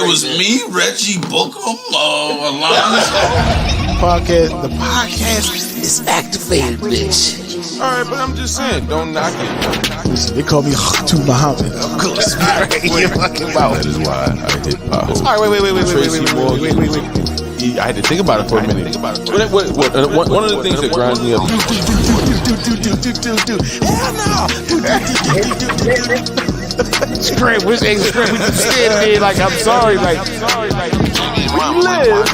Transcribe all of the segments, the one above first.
was me, Reggie Bucum, Alonzo. The podcast is activated, bitch. All right, but I'm just saying, don't knock it. Listen, they call me to Muhammad. Of course, right? You're fucking about. That is why I hit potholes. All right, wait. I had to think about it for a minute. One of the things that grinds me up. Hell no! Script, which ain't script? We just standing there like I'm sorry, like you live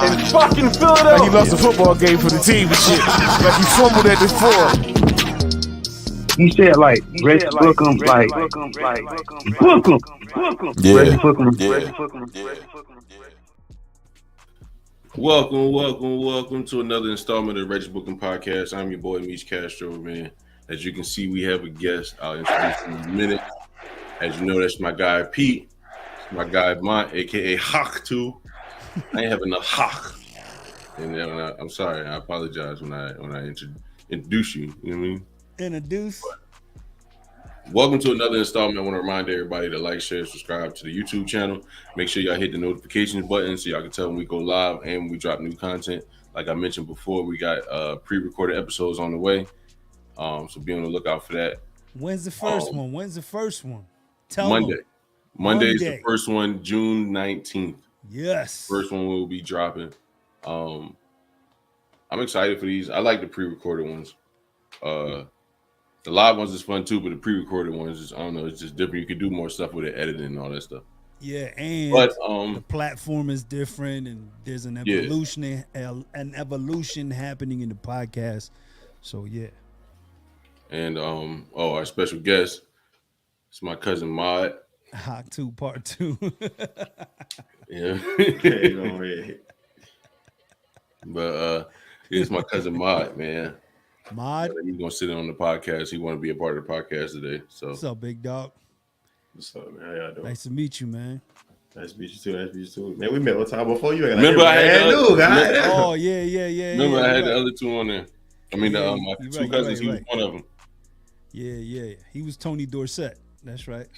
in fucking Philadelphia. Like he lost a football game for the team and shit. Like he fumbled at the 4. He said like Reggie Bucum, like Bucum. Yeah. Reggie Bucum. Welcome to another installment of the Reggie Bucum Podcast. I'm your boy Meech Castro, man. As you can see, we have a guest. I'll introduce him in a minute. As you know, that's my guy Pete, my guy Mont, aka Hawk too. I ain't having enough Hawk. And then I'm sorry, I apologize when I introduce you. You know what I mean? Introduce. Welcome to another installment. I want to remind everybody to like, share, subscribe to the YouTube channel. Make sure y'all hit the notifications button so y'all can tell when we go live and when we drop new content. Like I mentioned before, we got pre-recorded episodes on the way. So be on the lookout for that. When's the first one? Tell Monday. them. Monday is the first one, June 19th. Yes. First one will be dropping. I'm excited for these. I like the pre-recorded ones. The live ones is fun too, but the pre-recorded ones is, I don't know, it's just different. You can do more stuff with it, editing and all that stuff. Yeah, and the platform is different, and there's an evolution, happening in the podcast. So yeah. And our special guest, it's my cousin Mod. Hawk 2 Part 2. Yeah. But it's my cousin Mod, man. Mod, he's gonna sit in on the podcast. He want to be a part of the podcast today. So what's up, big dog? What's up, man? How y'all doing? Nice to meet you, man. Nice to meet you too. Man, we met one time before you. Remember I had Oh yeah. Remember I had the other two on there. I mean, my two cousins. He was one of them. Yeah. He was Tony Dorsett. That's right.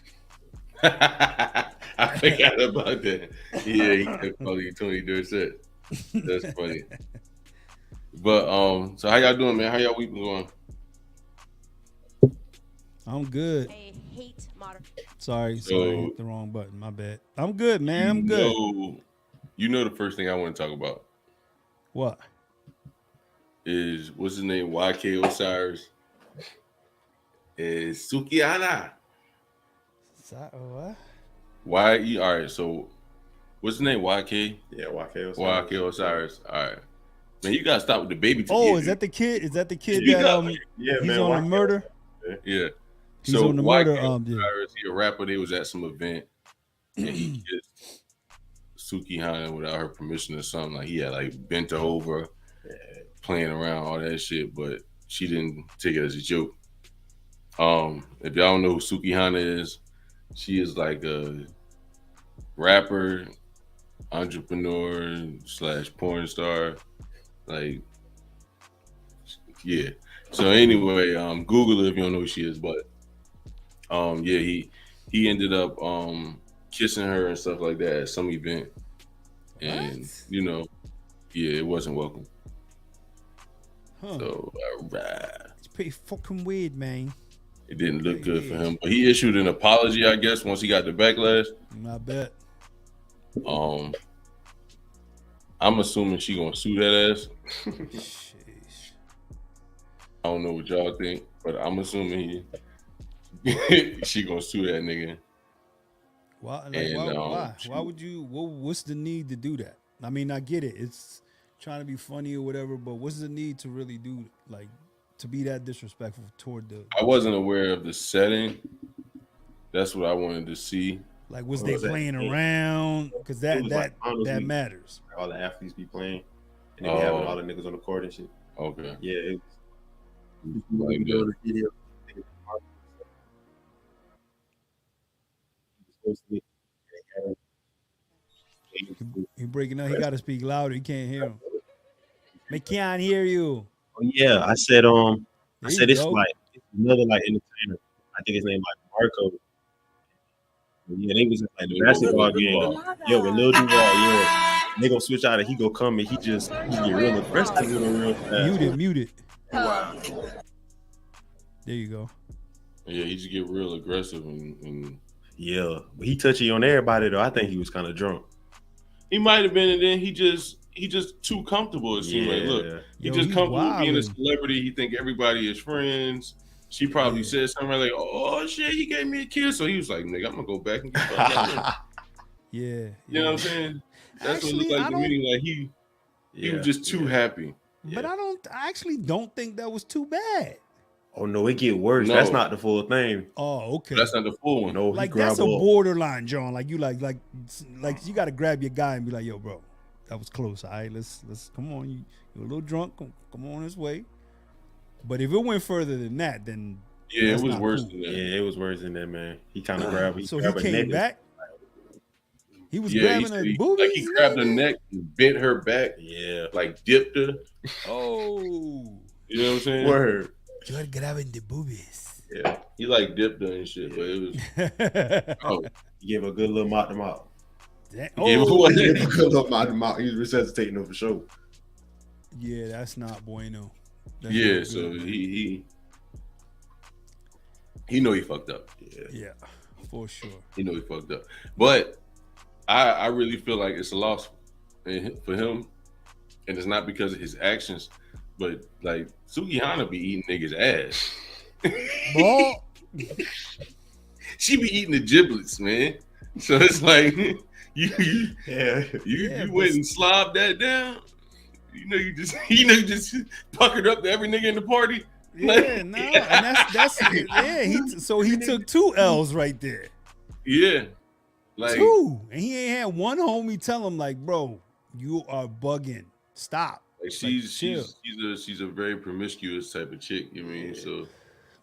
I forgot about that. Yeah, he kept calling you Tony Dorsett. That's funny. But so how y'all doing, man? How y'all week been going? I'm good. I hate modern. Sorry, I hit the wrong button. My bad. I'm good, man. I'm good. You know the first thing I want to talk about. What? Is what's his name? YK Osiris. Is Sukihana. What? Y-E. All right, so what's his name? YK? Yeah, YK Osiris. YK Osiris. All right. Man, you gotta stop with the baby. Is that the kid? Is that the kid he's on YK. the murder? Yeah. He's on the murder. He a rapper. They was at some event and he kissed Sukihana without her permission or something. Like he had like bent her over, playing around, all that shit, but she didn't take it as a joke. If y'all don't know who Sukihana is, she is like a rapper, entrepreneur / porn star. Like, yeah. So anyway, Google it if you don't know who she is. But he ended up kissing her and stuff like that at some event, and it wasn't welcome. Huh. So It's pretty fucking weird, man. It didn't look good for him. But he issued an apology, I guess, once he got the backlash. I bet. I'm assuming she gonna sue that ass. Jeez. I don't know what y'all think, but I'm assuming she gonna sue that nigga. Why? Why would you? What's the need to do that? I mean, I get it. It's trying to be funny or whatever, but what's the need to really do, like, to be that disrespectful toward the? I wasn't aware of the setting. That's what I wanted to see. Like, was they playing around? Because that matters. All the athletes be playing, and they be having all the niggas on the court and shit. Okay. Yeah. It was Like the video. He breaking up. He got to speak louder. He can't hear him. I can't hear you. Oh yeah, I said it's go. like another like entertainer. I think his name like Marco. Yeah, they was in like the basketball game. Yo, with Lil Duval, yeah. They gonna switch out and he go come and he get real aggressive with him real fast. Mute it. There you go. Yeah, he just get real aggressive and yeah, but he touchy on everybody though. I think he was kind of drunk. he might have been, and then he just too comfortable. It seemed like, look, he just comfortable being a celebrity. He think everybody is friends. She probably said something like, "Oh shit, he gave me a kiss," so he was like, "Nigga, I'm gonna go back and get back." You know what I'm saying? That's what it looked like to me. Like he was just too happy. But I actually don't think that was too bad. Oh no, it get worse. No. That's not the full thing. Oh, okay. That's not the full one. No, like that's a borderline, John. Like you like you got to grab your guy and be like, "Yo, bro, that was close. All right, let's come on. You're a little drunk. Come on this way." But if it went further than that, then it was worse than that. Yeah, it was worse than that, man. He kind of grabbed. So he came back. He was grabbing her boobies. Like he grabbed her neck and bent her back. Yeah, like dipped her. Oh, you know what I'm saying? Word. You're grabbing the boobies. Yeah, he like dipped her and shit, but it was. He gave a good little mouth to mouth. He gave a good little mouth to mouth. He was resuscitating her for sure. Yeah, that's not bueno. That's not so good, he know he fucked up. Yeah, for sure. He know he fucked up, but I really feel like it's a loss for him, and it's not because of his actions, but like Suki Hana be eating niggas' ass. Ball. She be eating the giblets, man. So it's like you went and slobbed that down. You just puckered up to every nigga in the party. Yeah, no, and that's so he took 2 L's right there. Yeah. Like 2, and he ain't had one homie tell him like, bro, you are bugging. Stop. Like she's a very promiscuous type of chick. You mean so?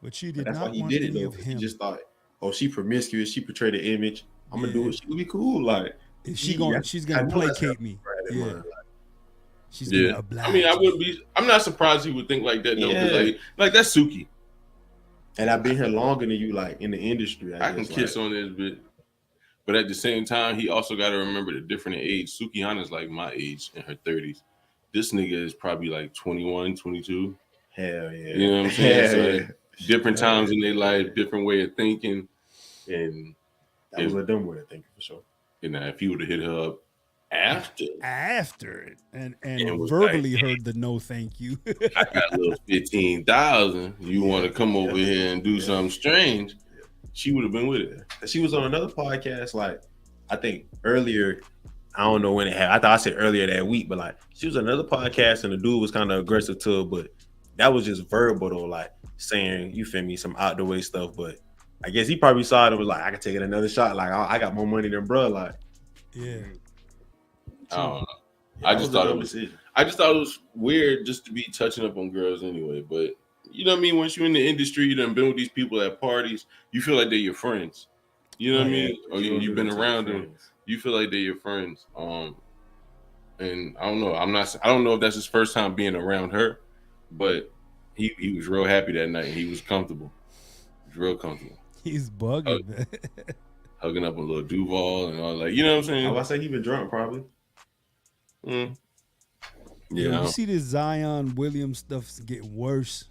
But she did not want any of him. He just thought, oh, she promiscuous. She portrayed the image. I'm gonna do it. She will be cool. Like she's gonna placate me. Yeah. She's gonna oblige. I mean, I'm not surprised he would think like that though. Yeah. Like that's Suki. And I've been here longer than you, like in the industry. I can kiss on this bit. But at the same time, he also got to remember the different age. Suki Hana's like my age in her 30s. This nigga is probably like 21, 22. Hell yeah. You know what I'm saying? So like, different times in their life, different way of thinking. And that was a dumb way of thinking for sure. And if he would have hit her up after it and verbally like, heard the no thank you. I got a little 15,000. You want to come over here and do something strange? She would have been with it. She was on another podcast, like I think earlier. I don't know when it happened. I thought I said earlier that week, but like she was on another podcast and the dude was kind of aggressive to her, but that was just verbal though, like saying, you feel me, some out the way stuff. But I guess he probably saw it and was like, I can take it another shot. Like I got more money than bruh. Like, yeah. I don't know. Yeah, I just thought it was weird just to be touching up on girls anyway. But you know what I mean? Once you're in the industry, you done been with these people at parties, you feel like they're your friends. You know what I mean? Or you've been around them. You feel like they're your friends. And I don't know. I don't know if that's his first time being around her, but he was real happy that night. He was comfortable. He was real comfortable. He's bugging, man. Hugging up a little Duval and all that. You know what I'm saying? I say he been drunk probably. Yeah. You see this Zion Williams stuff's getting worse.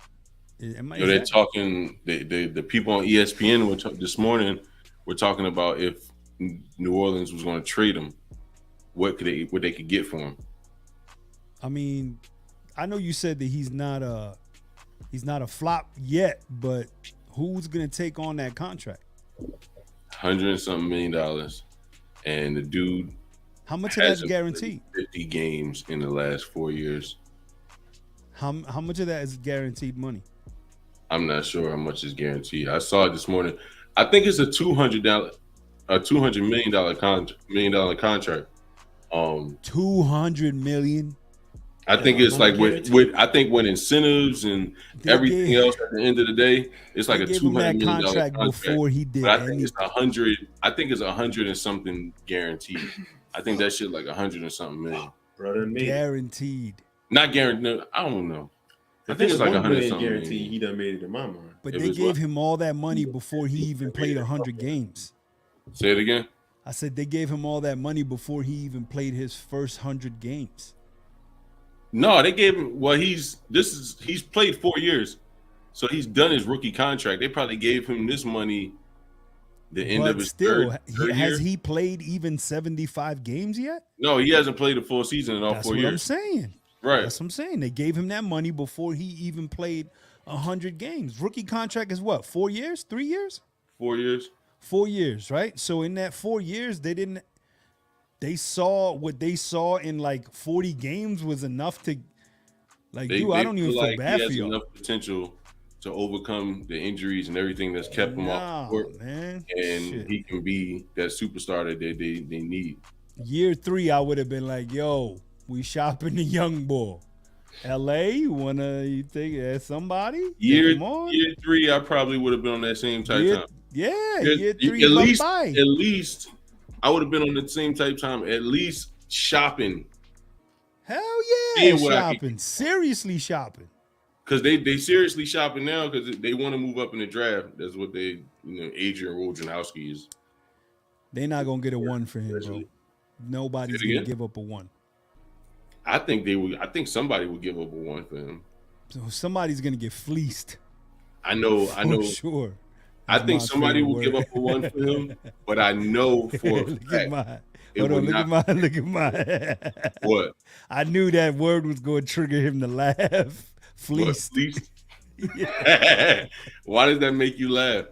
They're talking. The people on ESPN this morning were talking about if New Orleans was going to trade him, what they could get for him. I mean, I know you said that he's not a flop yet, but who's going to take on that contract? $100-something million, and the dude. How much of that's guaranteed? 50 games in the last 4 years. How much of that is guaranteed money? I'm not sure how much is guaranteed. I saw it this morning. I think it's a $200 million contract. $200 million. I think it's like with I think when incentives and everything else at the end of the day, it's like a $200 million contract before he did. But I think it's 100. I think it's 100 and something guaranteed. I think that shit like 100 and something million. Brother, guaranteed. Not guaranteed. No, I don't know. I think it's like 100 something guaranteed. He done made it in my mind. But they gave him all that money before he even played 100 games. Say it again. I said they gave him all that money before he even played his first 100 games. No, they gave him. Well, he's played 4 years, so he's done his rookie contract. They probably gave him this money. The end of his third has year. he played even 75 games yet? No, he hasn't played a full season in all 4 years. That's what I'm saying. Right. That's what I'm saying. They gave him that money before he even played 100 games. Rookie contract is what? 4 years? 3 years? 4 years. 4 years, right? So in that 4 years, they saw what they saw in like 40 games was enough to, like, dude, I don't even feel bad for you. Enough potential to overcome the injuries and everything that's kept him off the court, man. And he can be that superstar that they need. Year 3, I would have been like, yo, we shopping the young boy. LA, you think somebody? Year 3, I probably would have been on that same type time. Yeah, year 3. At least I would have been on the same type time. At least shopping. Hell yeah, shopping. Seriously shopping. Because they seriously shopping now because they want to move up in the draft. That's what Adrian Wojnarowski is. They're not gonna get a 1 for him, bro. Nobody's gonna give up a 1. I think they would. I think somebody would give up a 1 for him. So somebody's gonna get fleeced. I know. Sure. I think somebody will give up a 1 for him, but I know for a fact. Look at mine. What? I knew that word was going to trigger him to laugh. Fleeced. Fleeced? Why does that make you laugh?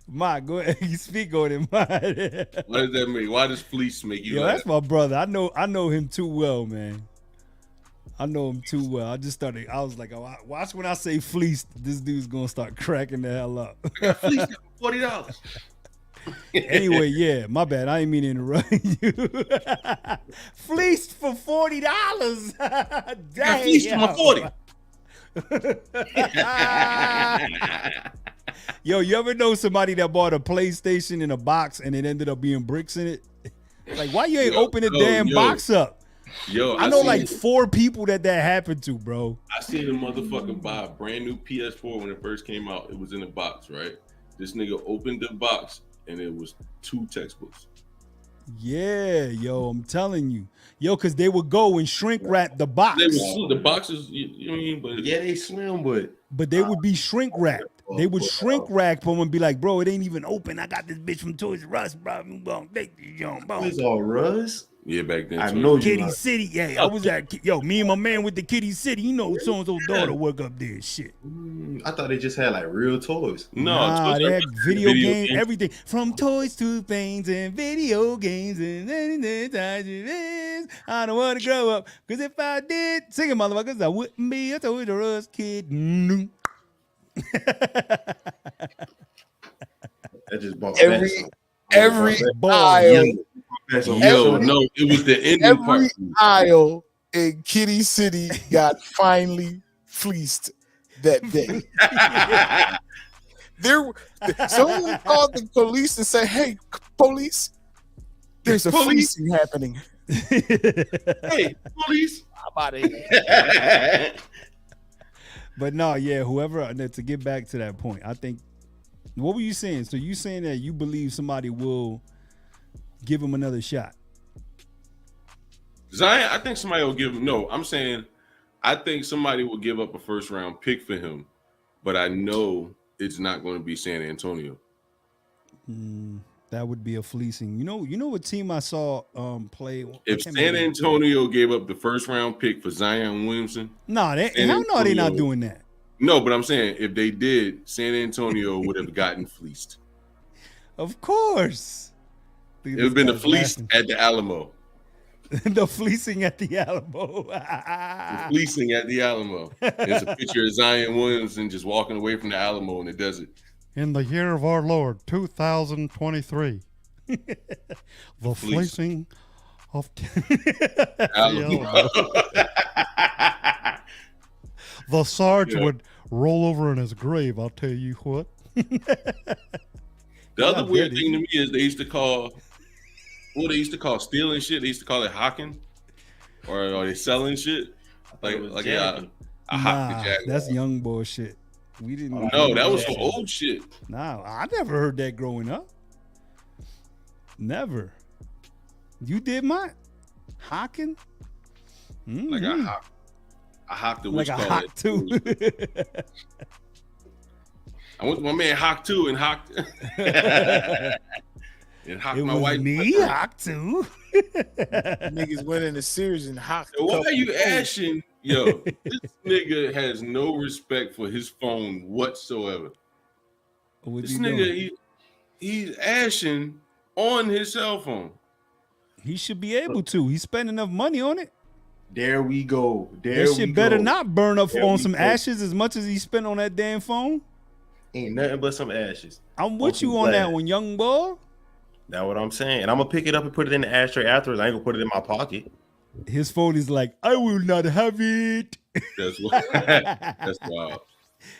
Mike, go ahead. You speak on it, Mike. What does that mean? Why does fleece make you laugh? That's my brother. I know him too well, man. I know him too well. I was like, oh, watch when I say fleeced, this dude's going to start cracking the hell up. I got fleeced for $40. Anyway, yeah, my bad. I didn't mean to interrupt you. Fleeced for $40. Dang. Fleeced for my 40. Yo, you ever know somebody that bought a PlayStation in a box and it ended up being bricks in it? Like, why you ain't open the damn box up? Yo, I know like 4 people that happened to, bro. I seen a motherfucker buy a brand new PS4 when it first came out. It was in a box, right? This nigga opened the box and it was 2 textbooks. Yeah, yo, I'm telling you. Yo, because they would go and shrink wrap the box. The boxes, you know what I mean? But yeah, they slim, but they would be shrink wrapped. They would shrink wrap them and be like, bro, it ain't even open. I got this bitch from Toys R Us, bro. It's all Russ? Yeah, back then. I know Kitty City. Yeah, I was at me and my man with the Kitty City. You know, so-and-so's daughter work up there. Shit. I thought they just had like real toys. No, they had video games, everything from toys to things and video games and anything. I don't want to grow up because if I did, sing it, motherfuckers, I wouldn't be a Toys R Us kid. I just bought every aisle. Yo, no, it was the ending part. Every aisle in Kitty City got finally fleeced that day. Someone called the police and said, "Hey, police, there's a fleecing happening." Hey, police! I'm out of here. But no, yeah, whoever, to get back to that point, I think, what were you saying? So you saying that you believe somebody will give him another shot? Zion, I think somebody will give him, no, I'm saying I think somebody will give up a first round pick for him, but I know it's not going to be San Antonio. That would be a fleecing. You know what team I saw play? If San Antonio gave up the first round pick for Zion Williamson, they're not doing that. No, but I'm saying if they did, San Antonio would have gotten fleeced. Of course. It would have been the fleece at the Alamo. The fleecing at the Alamo. The fleecing at the Alamo. There's a picture of Zion Williamson just walking away from the Alamo in the desert. In the year of our Lord, 2023, the fleecing of Alamo. The Sarge would roll over in his grave, I'll tell you what. The other weird thing to me is they used to call stealing shit. They used to call it hawking, or are they selling shit? Like a hawking jack. That's young boy shit. We didn't. No, that was some old shit. Nah, I never heard that growing up. Never. You did mine? Hocking? Like I hocked the like witch a call hock it. too. I went to my man Hawk too and hocked and hocked It my was wife. me, hock too. Niggas went in the series and hocked. Yo, why are you ashing? Yo, this nigga has no respect for his phone whatsoever. What'd This you nigga, doing? he's ashing on his cell phone. He should be able to. He spent enough money on it. There we go. That shit better not burn up There on we some go. ashes as much as he spent on that damn phone. Ain't nothing but some ashes. I'm with some you on that glass. one, young boy. That's what I'm saying. And I'm gonna pick it up and put it in the ashtray afterwards. I ain't gonna put it in my pocket. His phone is like, I will not have it. That's wild. That's wild.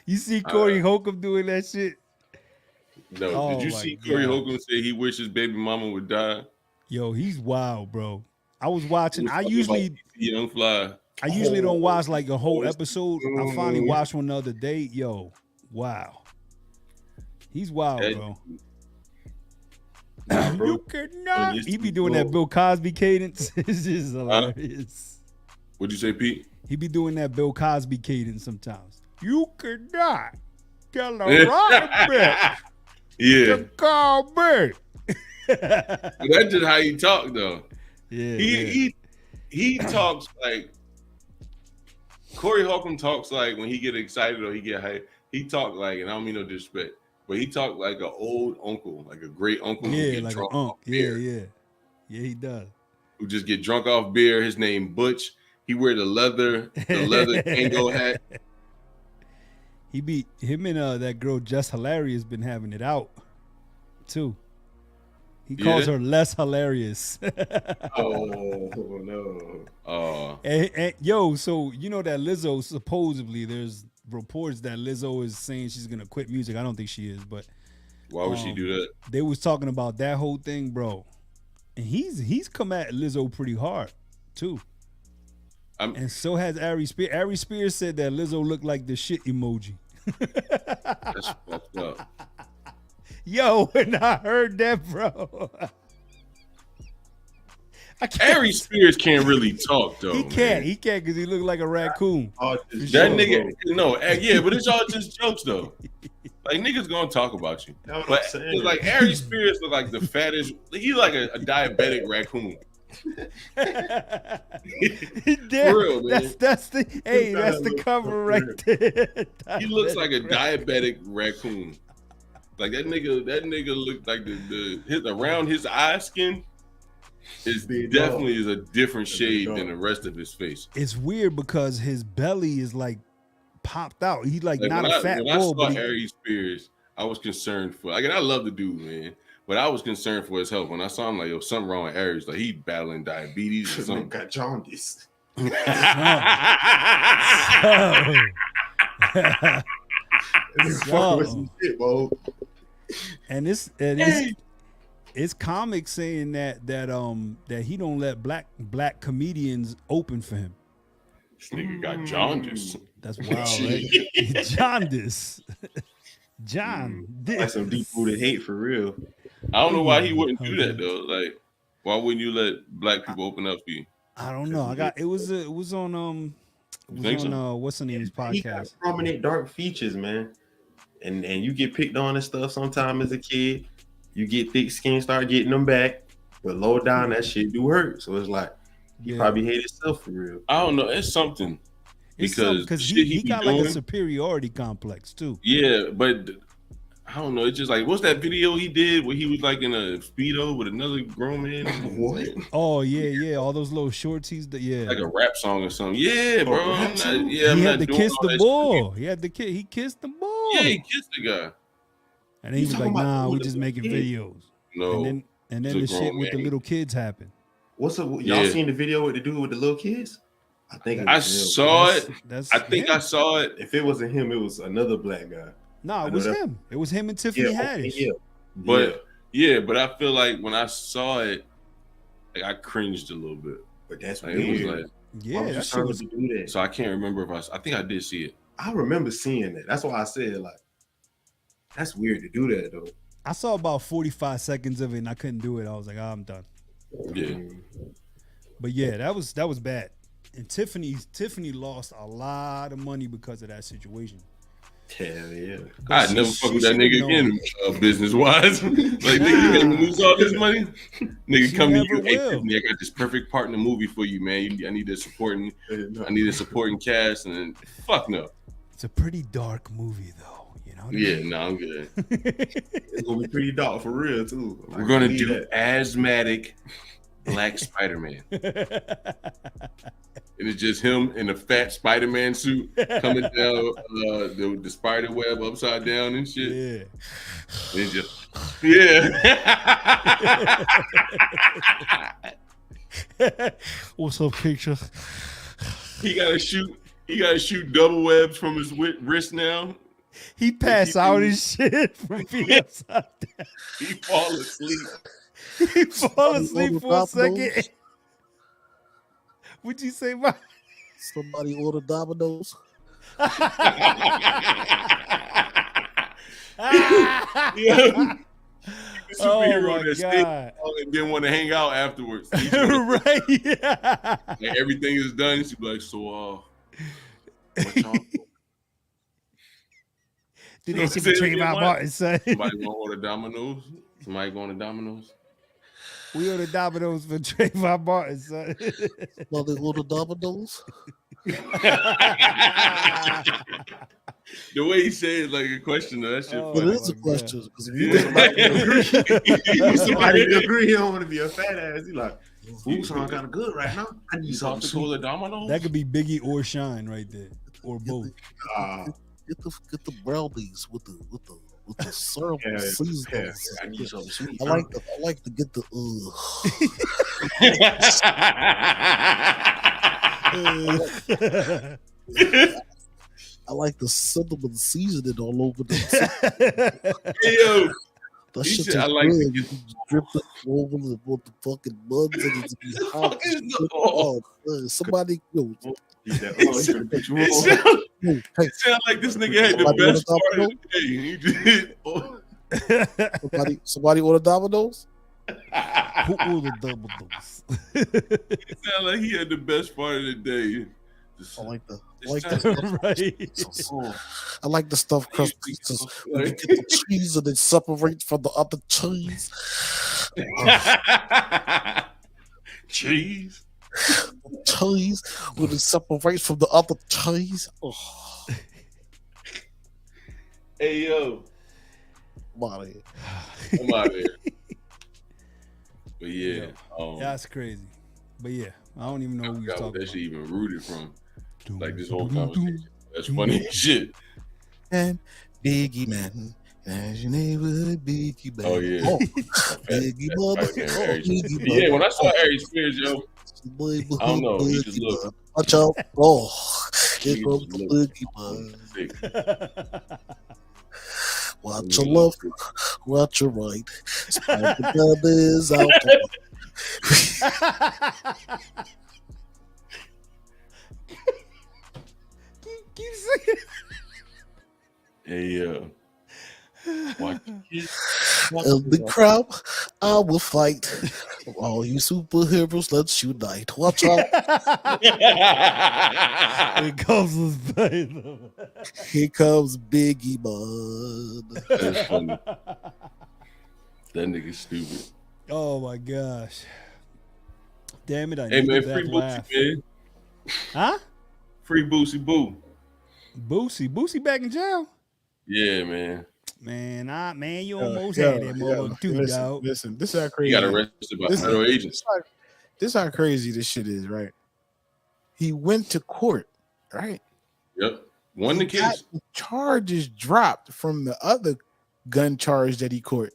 You see Corey Holcomb doing that shit? No, Oh did you my see Corey God. Holcomb say he wishes baby mama would die? Yo, he's wild, bro. I was watching. He was I talking usually about Young Fly. don't watch like a whole it's- episode. I finally watched one the other day. Yo, wow. He's wild, That- bro. Nah, bro. You cannot. used He to be be doing that cool. Bill Cosby cadence. It's just hilarious. What'd you say, Pete? He be doing that Bill Cosby cadence sometimes. You cannot tell a rotten bitch Yeah, to call me. but that's just how he talk though. Yeah, He talks like Corey Holcomb talks like when he get excited or he get hyped. He talk like, and I don't mean no disrespect, but he talk like an old uncle, like a great uncle who yeah, get like a drunk unk. off Yeah, beer, yeah, he does. who just get drunk off beer. His name Butch. He wear the leather Kango hat. He be him and that girl Just Hilarious been having it out too. He calls her less hilarious. Oh no. and yo, so you know that Lizzo supposedly there's reports that Lizzo is saying she's gonna quit music. I don't think she is, but Why would she do that? they was talking about that whole thing, bro. And he's come at Lizzo pretty hard too. And so has Ari Spears. Ari Spears said that Lizzo looked like the shit emoji. That's fucked up. Yo, when I heard that, bro. Ari Spears can't really talk though. He man. can't because he look like a raccoon. Oh, That nigga, no, yeah, but it's all just jokes though. Like niggas gonna talk about you, That's what but I'm saying. it's like Ari Spears look like the fattest. He's like a diabetic raccoon. For real, man. That's the cover right there. He looks like a diabetic raccoon. Like that nigga looked like his around his eye skin is Big definitely dog. is a different Big shade dog. than the rest of his face. It's weird because his belly is like popped out. He's like not when a fat when I bull, saw but Ari Spears, I was concerned for. Like, and I love the dude, man, but I was concerned for his health. When I saw him, like, yo, something wrong with Aries. Like, he battling diabetes or This nigga something. got jaundice. Fuck with some shit, bro. and it's comics saying that he don't let black comedians open for him. This nigga got jaundice. That's wild, right? Jaundice. John. That's some deep rooted hate for real. I don't know why he wouldn't do that though. Like, why wouldn't you let black people open up for you? I don't know. It was on what's the name's He got podcast. prominent dark features, man. And you get picked on and stuff sometime as a kid. You get thick skin, start getting them back. But low down, that shit do hurt. So it's like, he Yeah. probably hate himself for real. I don't know. It's something It's something, because because shit he be got like a doing- superiority complex too. Yeah, but I don't know. It's just like, what's that video he did where he was like in a Speedo with another grown man? What? Oh yeah, all those little shorts. Like a rap song or something. Yeah, bro. I'm not, yeah, he I'm had not to doing kiss all the that bull. He kissed the bull. shit. Yeah, he kissed the guy. And then he You was talking like, about "Nah, the we little just making kid? videos." No. And then it's the a shit grown with the man. little kids happened. What's up? Y'all Yeah. seen the video with the dude with the little kids? I think it I was him. saw it. That's I think him. I saw it. If it wasn't him, it was another black guy. No, I it know was that- him. It was him and Tiffany Yeah, Haddish. yeah. But but I feel like when I saw it, like I cringed a little bit. But that's Like, it was weird. like, Yeah, Why would you that shit trying was. to do that? so I can't remember if I think I did see it. I remember seeing that. That's why I said, like, that's weird to do that though. I saw about 45 seconds of it and I couldn't do it. I was like, I'm done. Yeah. But yeah, that was bad. And Tiffany lost a lot of money because of that situation. Hell yeah. I'd never fuck with that nigga again, business wise. Like, nigga, you made me lose all this money. Nigga, come to you, hey, Tiffany, I got this perfect part in the movie for you, man. I need a supporting cast, and then fuck no. It's a pretty dark movie, though. You know? Yeah, no, I'm good. It's gonna be pretty dark for real too. We're gonna do asthmatic Black Spider-Man. And it's just him in a fat Spider-Man suit coming down the spider web upside down and shit. Yeah. And just What's up, picture? He gotta shoot double webs from his wrist now. He passed out his shit from being upside down. He fall asleep. He fall asleep for a second. What'd you say, Mike? Somebody order Domino's. Yeah. Superhero Oh that stayed and didn't want to hang out afterwards. Right? Yeah. Like everything is done. She'd be like, so what y'all Did they see Trayvon Martin say? Somebody gonna order Domino's? Somebody going to Domino's? We ordered Domino's for Trayvon Martin, son. Well, they order Domino's. The way he said it like a question, though, that shit. It is a question because if you somebody agree, he don't want to be a fat ass. He like, food sound kind of good right now. I need something to go to Domino's. That could be Biggie or Shine right there, or both. Get the brownies with the syrup seasoning. I need something sweet. I like to get the I like the cinnamon seasoning all over the. Hey, yo. That shit said, I like good. You drip it over the fucking buns and it's be hot. Somebody, It sound like this nigga had the best part of the day. He did. Somebody order Domino's? Who ordered Domino's? It sound like he had the best part of the day. I like the stuffed crust pizzas. When you get the cheese and it separates from the other cheese. Cheese when it separates from the other cheese. Oh. Hey yo, I'm out of here. But yeah, that's crazy. But yeah, I don't even know who you're talking about. That shit even rooted from. Like this whole about. conversation. That's funny as shit. And Biggie Man. As your neighborhood Biggie Man. Oh yeah. Biggie mother. Yeah, when I saw Harry Spears, yo, I don't know. He just looked. Watch out. Oh, here comes the Biggie Man. Watch your left, watch your right. Spider is out. Keep singing. Hey, watch In the crowd, I will fight. All you superheroes, let's unite. Watch out. It comes with pain. Here comes Biggie Bud. That's funny. That nigga's stupid. Oh my gosh. Damn it. Hey man, free Boosie, man. Huh? Free Boosie Boo. Boosie back in jail? Yeah, man. Man, you almost had that motherfucker too, dog. Listen, this is how crazy. He got arrested by federal agents. This is how crazy this shit is, right? He went to court, right? Yep. Won the case. The charges dropped from the other gun charge that he caught,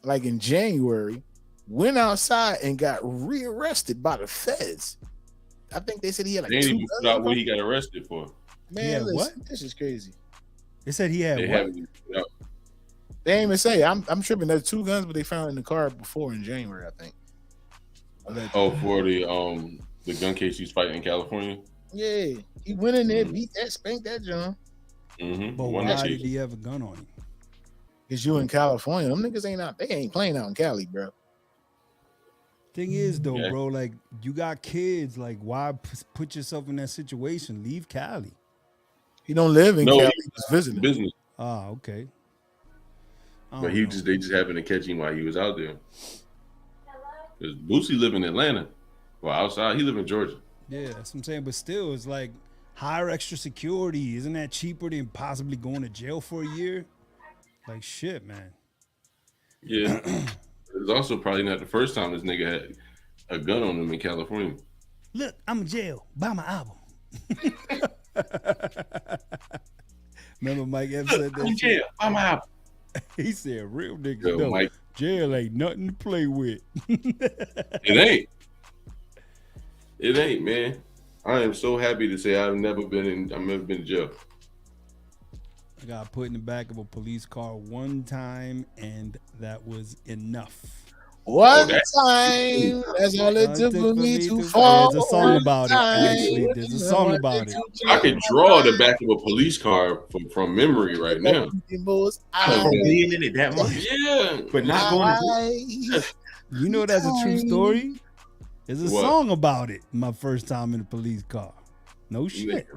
like in January. Went outside and got rearrested by the feds. I think they said he had like they didn't 2 even put out what he got arrested for. Man, listen, what? This is crazy. They said he had They what? haven't even put out. They ain't even say. I'm tripping. There's 2 guns, but they found in the car before in January, I think. Oh, for the gun case he's fighting in California. Yeah, he went in there, beat that, spanked that John. Mm-hmm. But why did he have a gun on him? Because you in California, them niggas ain't out. They ain't playing out in Cali, bro. Thing is, though, Yeah. bro, like you got kids. Like, why put yourself in that situation? Leave Cali. He don't live in No, Cali. he- He's visiting. business. Ah, okay. I But don't know. they just happened to catch him while he was out there. Because Boosie live in Atlanta. Well, outside, he live in Georgia. Yeah, that's what I'm saying. But still, it's like hire extra security. Isn't that cheaper than possibly going to jail for a year? Like shit, man. Yeah. It's also probably not the first time this nigga had a gun on him in California. Look, I'm in jail. Buy my album. Remember Mike Epps said that? In jail. I'm out. He said, "Real niggas Yo, know Mike. jail ain't nothing to play with." It ain't. It ain't, man. I am so happy to say I've never been to jail. I got put in the back of a police car one time, and that was enough. One Okay. time, that's all it took for me to There's fall. a song One about it, time. actually. There's a song about it. I could draw the back of a police car from memory right now. From being in it that much, Yeah. but not going to. You know that's a true story? There's a What? song about it. My first time in a police car. No shit.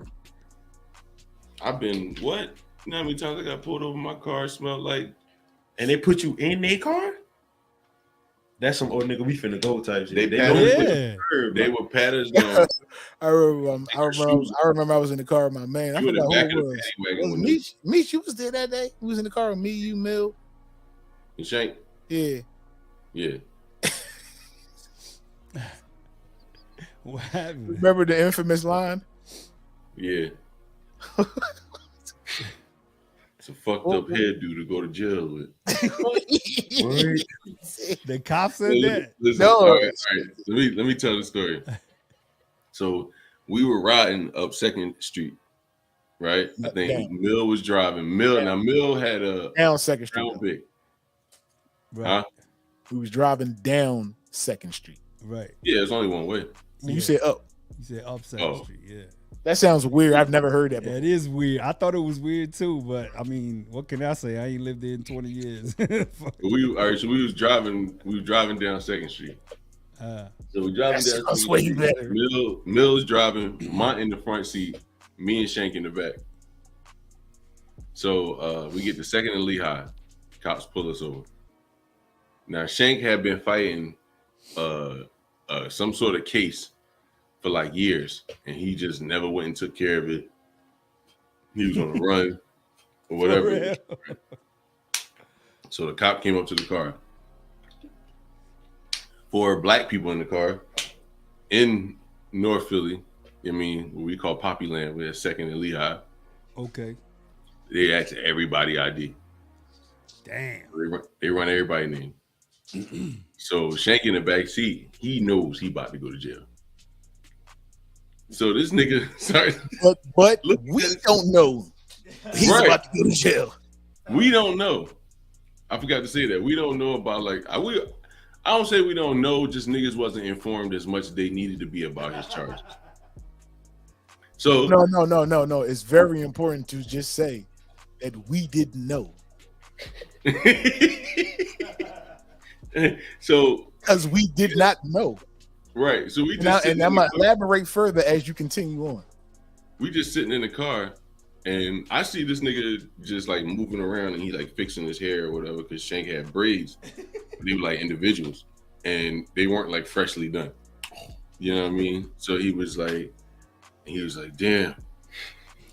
I've been, what? You know how many times I got pulled over, my car smelled like, And they put you in their car? That's some old nigga we finna go type shit. They don't put Yeah. the curb, they bro. were pat us down. I remember I was in the car with my man. I You in the forgot back who of it the was. paddy wagon Was with Meech? Meech, you was there that day? We was in the car with me, you, Mill. And Shank. Yeah. Yeah. What happened? Remember the infamous line? Yeah. It's a fucked up hairdo to go to jail with. The cop said that. Listen, No. all right. Let me tell the story. So we were riding up 2nd Street, right? I think Mill was driving. Mill had a Down Second Street. Crown Vic. Right. Huh? We was driving down Second Street. Right. Yeah, it's only one way. You said up. You said up 2nd Oh. Street. Yeah. That sounds weird. I've never heard that Yeah, before. it is weird. I thought it was weird too, but I mean, what can I say? I ain't lived there in 20 years. So we was driving down 2nd Street. So we driving That down sounds 2nd way Street. better. Mill's driving, Mont in the front seat, me and Shank in the back. So we get to 2nd and Lehigh. Cops pull us over. Now Shank had been fighting some sort of case for like years, and he just never went and took care of it. He was on the run or whatever. So the cop came up to the car. 4 black people in the car in North Philly. I mean, what we call Poppy Land. We had 2nd and Lehigh. Okay. They asked everybody ID. Damn. They run everybody name. So Shank in the back seat, he knows he about to go to jail. So this nigga, sorry, But Look we at it. don't know. He's Right. about to go to jail. we don't know. I forgot to say that. We don't know about I don't say we don't know, just niggas wasn't informed as much as they needed to be about his charges. So No. It's very important to just say that we didn't know. so Because we did not know. right. So we And, just I'm going to elaborate further as you continue on. we just sitting in the car, and I see this nigga just like moving around, and he like fixing his hair or whatever, because Shank had braids. They were like individuals, and they weren't like freshly done. You know what I mean? So he was like, damn.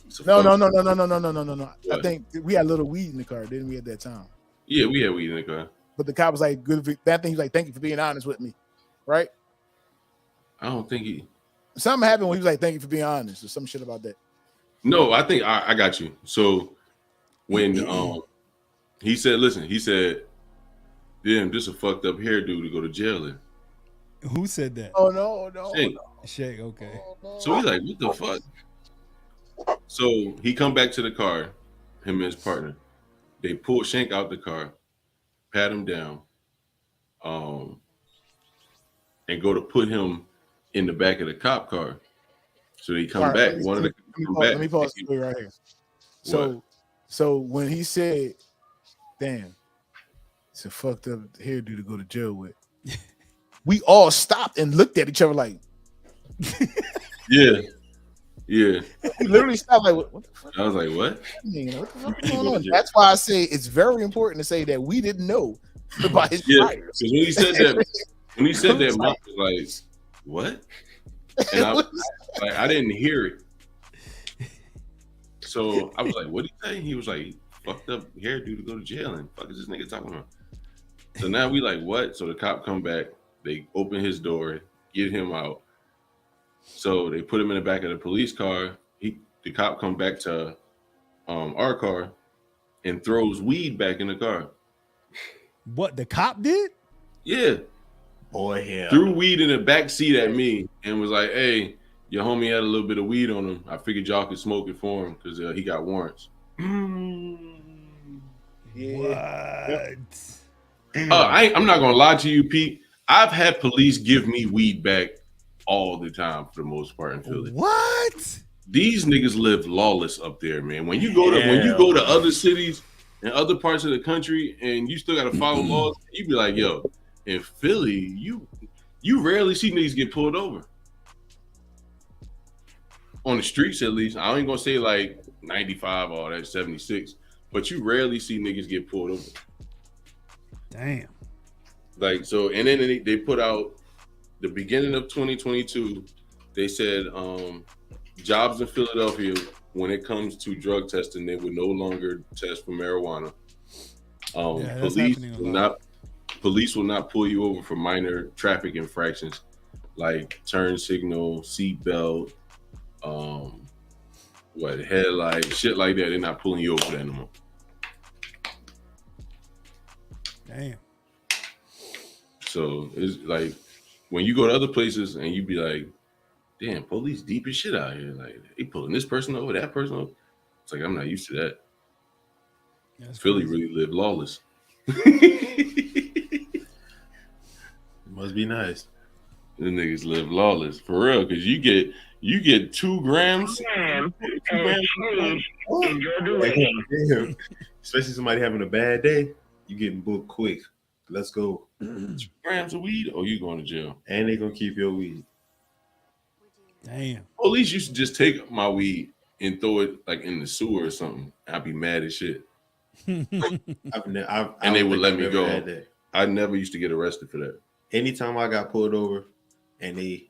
It's a No. fuck- I think we had a little weed in the car, didn't we, at that time? Yeah, we had weed in the car. But the cop was like, good. That thing, he was like, thank you for being honest with me. Right? I don't think he. Something happened when he was like, thank you for being honest, or some shit about that. No, I think I got you. So when he said, damn, this a fucked up hairdo to go to jail in. Who said that? Oh, no. Shank. Shay, okay. So he's like, what the fuck? So he come back to the car, him and his partner. They pull Shank out the car, pat him down, and go to put him in the back of the cop car. So they come All right, back. let me- One of the Let me come pause, back. let me pause the story right here. So when he said damn, it's a fucked up hairdo to go to jail with. We all stopped and looked at each other like, Yeah. Yeah. we literally stopped like, what the fuck? I was like, what? What the fuck is going on? That's why I say it's very important to say that we didn't know about his Yeah. priors. Because when he said that, Mike was like, what? And I didn't hear it. So I was like, what did he say? He was like, fucked up hairdo to go to jail, and fuck is this nigga talking about? So now we like, what? So the cop come back, they open his door, get him out. So they put him in the back of the police car. The cop come back to our car and throws weed back in the car. What, the cop did? Yeah. Boy, hell. Threw weed in the back seat at me and was like, hey, your homie had a little bit of weed on him. I figured y'all could smoke it for him because he got warrants. Yeah. What? I'm not going to lie to you, Pete. I've had police give me weed back all the time for the most part in Philly. What? These niggas live lawless up there, man. When you go to other cities and other parts of the country and you still got to follow laws, you be like, yo, in Philly, you rarely see niggas get pulled over. On the streets, at least. I ain't gonna say like 95 or that 76, but you rarely see niggas get pulled over. Damn. Like, so, and then they put out the beginning of 2022, they said jobs in Philadelphia, when it comes to drug testing, they would no longer test for marijuana. Police will not pull you over for minor traffic infractions like turn signal, seat belt, headlight, shit like that. They're not pulling you over for that no more. Damn. So it's like when you go to other places and you be like, damn, police deep as shit out here. Like, they pulling this person over, that person over. It's like, I'm not used to that. That's Philly crazy. really live lawless. Must be nice. The niggas live lawless for real, because you get 2 grams. Especially somebody having a bad day, you getting booked quick. Let's go. 2 grams of weed, or you going to jail. And they gonna keep your weed. Damn. Police used to just take my weed and throw it like in the sewer or something. I'd be mad as shit. And They would let me go. I never used to get arrested for that. Anytime I got pulled over and they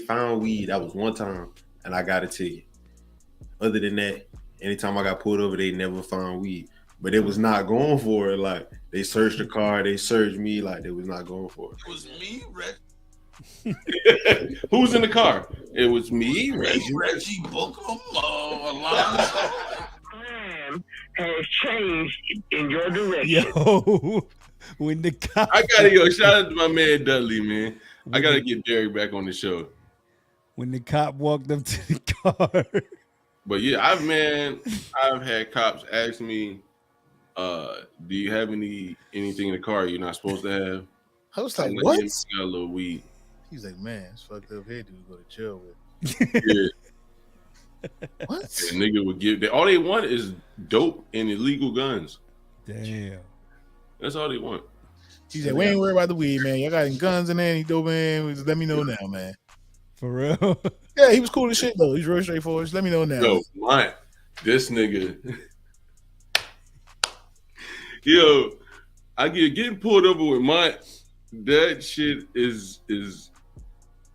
found weed, that was one time, and I got a ticket. Other than that, anytime I got pulled over, they never found weed. But it was not going for it. Like, they searched the car, they searched me, like they was not going for it. It was me, Who was in the car? It was me, Reggie Bucum. Crime has changed in your direction. Yo, when the cop, I gotta go. Shout out to my man Dudley, man. I gotta get Derek back on the show. when the cop walked up to the car. But yeah, I've had cops ask me, do you have anything in the car you're not supposed to have? I was like, I'm what? Yeah, we got a little weed. He's like, man, it's fucked up hairdo to go to jail with. Yeah. What? And nigga would give. All they want is dope and illegal guns. Damn. That's all they want. He said, we ain't worried about the weed, man. Y'all got any guns in there, any dope in? Just let me know now, man. For real? Yeah, he was cool as shit, though. He's real straightforward. Just let me know now. Yo, this nigga. Yo, I getting pulled over with that shit is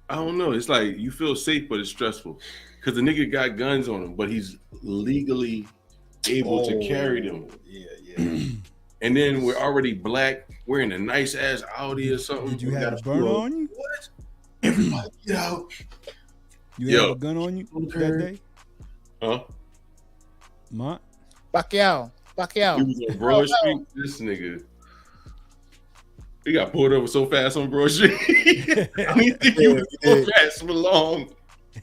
I don't know. It's like you feel safe, but it's stressful. Because the nigga got guns on him, but he's legally able to carry them. Yeah. And then we're already black. We're in a nice ass Audi or something. Did you have a burn on you? What? Everybody get out. You have a gun on you that day? Huh? Mont? Pacquiao. He was on Broad Street. This nigga. He got pulled over so fast on Broad Street. I didn't think he was so fast for long.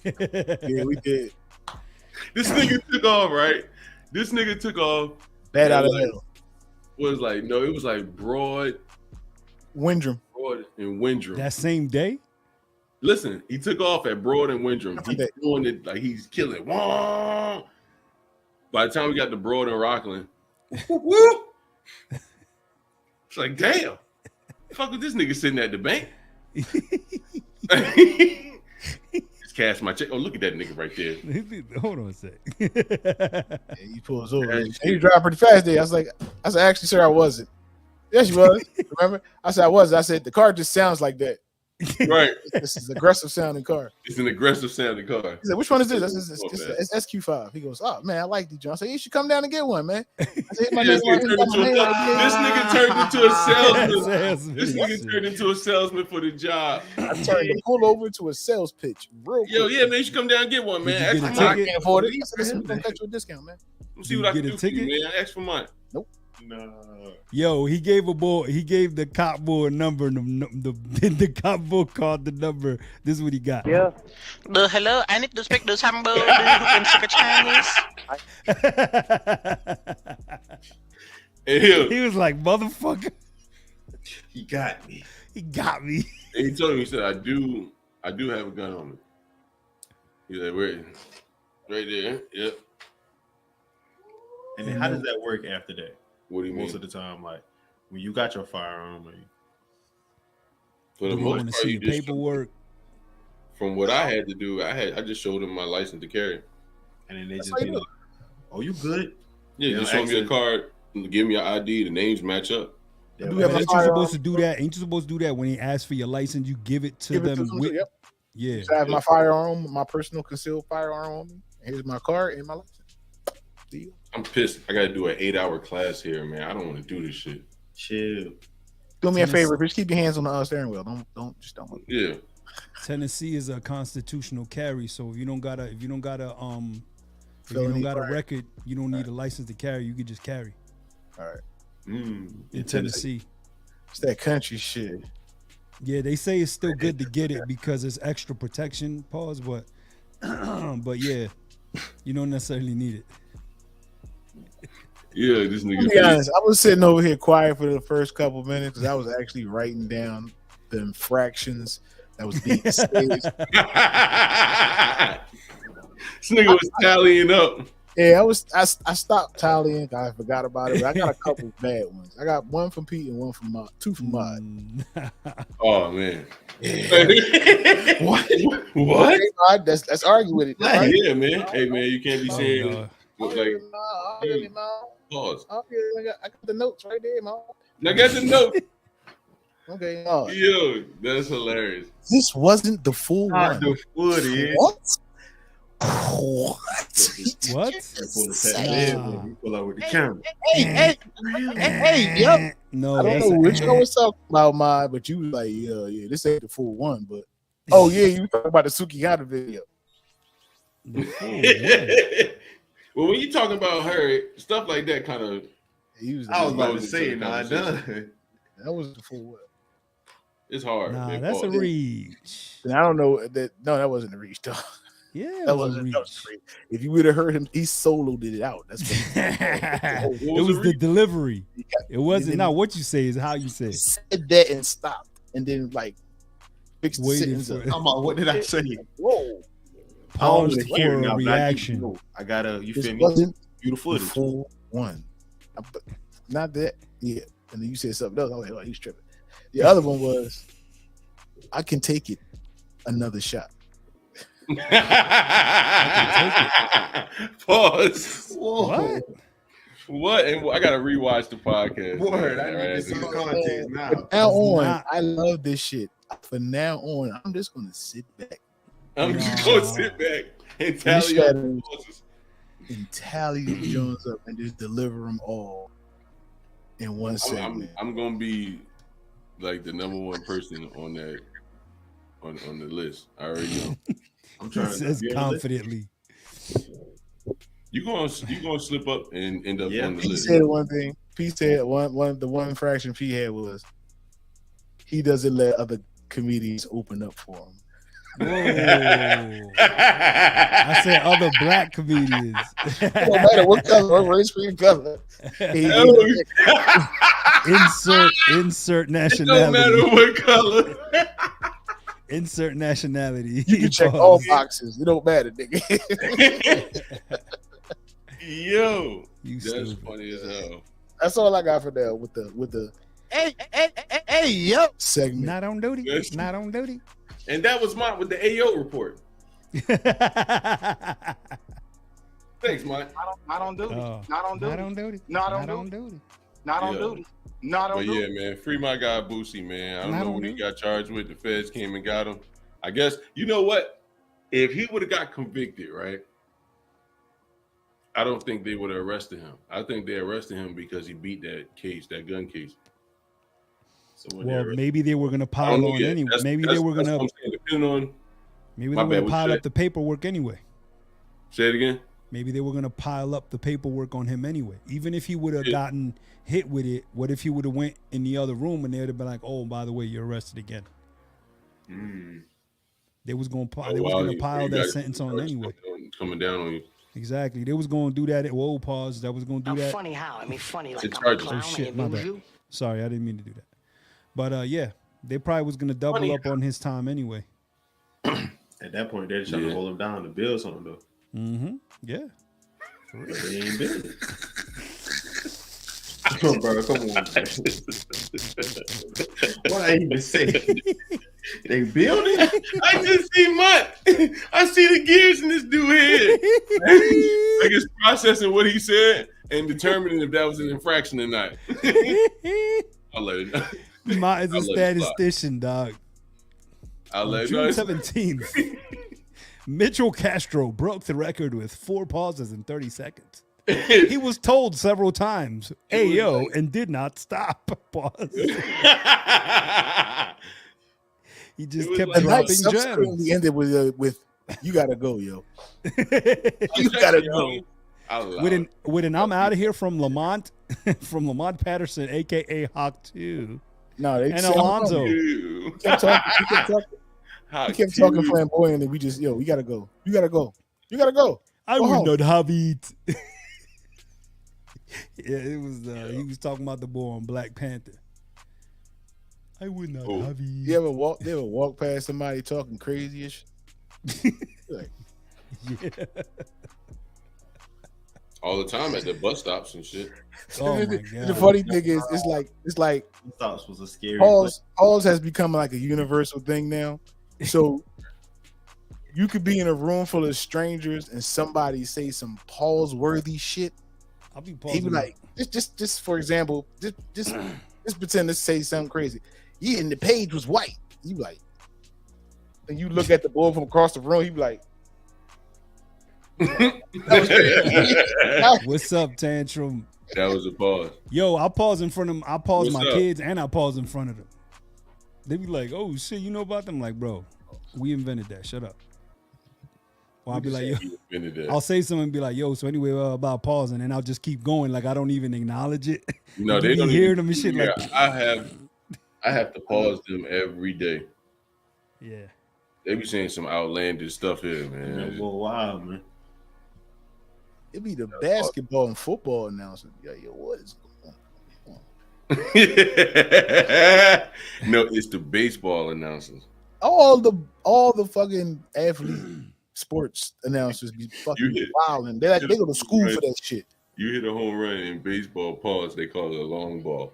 Yeah, we did. This nigga took off, right? This nigga took off. Bad out of hell. Was like, no, it was like Broad Windrum. and Windrum. That same day? Listen, he took off at Broad and Windrum. He's doing it like he's killing. Wah! By the time we got to Broad and Rockland, whoop, It's like, damn. Fuck with this nigga sitting at the bank. Just cash my check. Oh, look at that nigga right there. Hold on a sec. Yeah, he pulls over. He was driving pretty fast there. I said, actually, sir, I wasn't. Yes, you was. Remember? I said, I was. I said, the car just sounds like that. Right. This is an aggressive sounding car. It's an aggressive sounding car. He said, which one is this? It's SQ5. He goes, oh, man, I like these John. I said, you should come down and get one, man. I said, This nigga turned into a salesman. This nigga turned into a salesman for the job. I turned the pull over into a sales pitch. Real quick. Yo, yeah, man, you should come down and get one, man. Did you Ask get for a mine. ticket? I can't afford it. I said, listen, we're going to cut you a discount, man. Let me see what I can do for you, man. Ask for mine. Nope. No. Yo, he gave the cop boy a number, and the cop boy called the number. This is what he got. Yeah. Hello, I need to speak to somebody who can speak Chinese. He was like, motherfucker. He got me. He got me. And he told me, he said, I do have a gun on me. He's like, where? Right there. Yep. And then how does that work after that? What do you mean? Most of the time, like when you got your firearm, For the You most want to part, see you your just, paperwork. from what I had to do, I just showed him my license to carry. and then they That's just how be you like, "Oh, you good?" Yeah, Yeah, just show me a accent. card, give me your ID, the names match up. Yeah, do but have a Ain't you firearm. supposed to do that? Ain't you supposed to do that when he asks for your license? You give it to Give it them to them, with. yep. Yeah. So I have my firearm, my personal concealed firearm on me. Here's my card and my license. Deal. I'm pissed. I got to do an 8-hour class here, man. I don't want to do this shit. chill. Do me a favor, just keep your hands on the steering wheel. Don't. Yeah. Tennessee is a constitutional carry, so if you don't got a Felony prior. record, you don't need a license to carry. You can just carry All right. in Tennessee. It's that country shit. Yeah, they say it's still good to get it because it's extra protection. Pause, but yeah, you don't necessarily need it. Yeah, this nigga. To be honest, I was sitting over here quiet for the first couple minutes because I was actually writing down the infractions that was being said. This nigga was tallying up. Yeah, I stopped tallying. I forgot about it. But I got a couple bad ones. I got one from Pete and one from Mod. Two from Mod. Oh man. What? What? Okay, Mod, let's argue with it. Right? Yeah, man. Hey man, you can't be saying no. look like pause. I got the notes right there, Mod. I got the note. Okay, Mod. Yo, that's hilarious. This wasn't the full one. The footage. What? What? Pull the head when you pull out with the camera. Hey, yep. No, I don't that's know which one was talking about mine, but you was like, yeah, this ain't the full one, but oh yeah, you talking about the Sukihana video. Well, when you talking about her, stuff like that kind of. I was about to say it. Nah, done. That was the full one. It's hard. Nah, man. that's a Pause. reach. And I don't know that. No, that wasn't a reach, though. Yeah, That wasn't a reach. If you would have heard him, he soloed it out. That's what it was the delivery. It wasn't not what you say, is how you say he it. said that and stopped, and then like fixed the Waiting sentence for up. What did I say? Whoa, I don't want Paused to hear for it a now, but I need to reaction. know. I gotta, you this feel me? wasn't Beautiful the footage. full one. Not that, yeah. And then you said something else. I was like, oh, he's tripping. The other one was, I can take it another shot. Pause. What? What? And I gotta rewatch the podcast. Word, man, I need right? to see the context now. From now on, not- I love this shit. From now on, I'm just gonna sit back I'm just gonna sit back and tally You up said- the pauses. and tally the Jones up and just deliver them all in one segment. I'm gonna be like the number one person on that on the list. I already know. I'm He trying says to confidently. You gonna slip up and end up Yeah, on the Pete list. said one thing. Pete said the one fraction Pete had was he doesn't let other comedians open up for him. Whoa. I said other black comedians. It don't matter what color, what race, cream color. Insert It nationality. don't matter what color. Insert nationality. You can check all boxes. It don't matter, nigga. Yo, You that's stupid. funny as hell. That's all I got for that with the hey yo segment. Not on duty. Yes. Not on duty. And that was mine with the AO report. Thanks, Mike. Not on duty. Not on duty. Not on duty. Not on Not on duty. duty. Not on Yeah. duty. Not on But duty. yeah, man, free my guy Boosie, man. I don't Not know on what he duty. got charged with. The feds came and got him. I guess you know what? If he would have got convicted, right? I don't think they would have arrested him. I think they arrested him because he beat that case, that gun case. So when Well, they maybe they were gonna I pile don't know on yet. anyway. That's- Maybe they that's- were that's gonna. what I'm saying. Depending on, Maybe My they were bad, gonna what pile you up said? the paperwork anyway. say it again. Maybe they were gonna pile up the paperwork on him anyway. Even if he would have Yeah. gotten hit with it, what if he would have went in the other room and they would have been like, "Oh, by the way, you're arrested again." They was gonna Oh, they was wow, gonna you pile that got sentence on charges anyway. coming down on you. Exactly. They was gonna do that. Whoa, pause. That was gonna do that. Funny how? I mean, funny It's like I'm a charges. clown Oh shit, and my abuse bad. you. Sorry, I didn't mean to do that. But yeah, they probably was gonna double Funny up on his time anyway. At that point, they're trying to hold him down to build something though. Mm-hmm. Yeah. But they ain't building. Come on, bro. Come on. Bro. What I even say? They building? I just see Mutt. I see the gears in this dude head. Like it's processing what he said and determining if that was an infraction or not. I'll let it know. Ma is a I'll let it slide. statistician, dog. I'll let it June know. 17th, Mitchell Castro broke the record with 4 pauses in 30 seconds. He was told several times, "Ayo," and did not stop. Pause. He just kept The night dropping gems. subsequently ended with "You gotta go, yo. You gotta go." With an I'm out of here from Lamont, from Lamont Patterson, aka Hawk 2, No, they and said- Alonzo. He kept talking flamboyant, and we just we gotta go. You gotta go. You gotta go. I Go would home. not have it. Yeah, it was. He was talking about the boy on Black Panther. I would not have it. You ever walk past somebody talking crazy-ish? Like, Yeah. all the time at the bus stops and shit. Oh my the god. funny thing is, it's like Stops was a scary. pause has become like a universal thing now. So you could be in a room full of strangers and somebody say some pause-worthy shit. I'll be He pausing. be like, just for example, just pretend to say something crazy. Yeah, and the page was white. You like, and you look at the boy from across the room. He be like, "What's up, Tantrum?" That was a pause. Yo, I pause in front of them. I pause What's my up? kids and I pause in front of them. They be like, "Oh shit, you know about them?" Like, bro, we invented that. Shut up. Or I'll be like, "Yo," You invented that. I'll say something and be like, "Yo, so anyway, about pause," and then I'll just keep going. Like I don't even acknowledge it. No, You they be don't hearing even- them and shit. Yeah, Like, I have to pause them every day. yeah. They be saying some outlandish stuff here, man. Well, wow, man. it be the basketball and football announcement. Yo, what is going on? No, it's the baseball announcers. All the fucking athlete sports announcers be fucking hit- wild, and they go to school for that shit. You hit a home run in baseball, pause. They call it a long ball.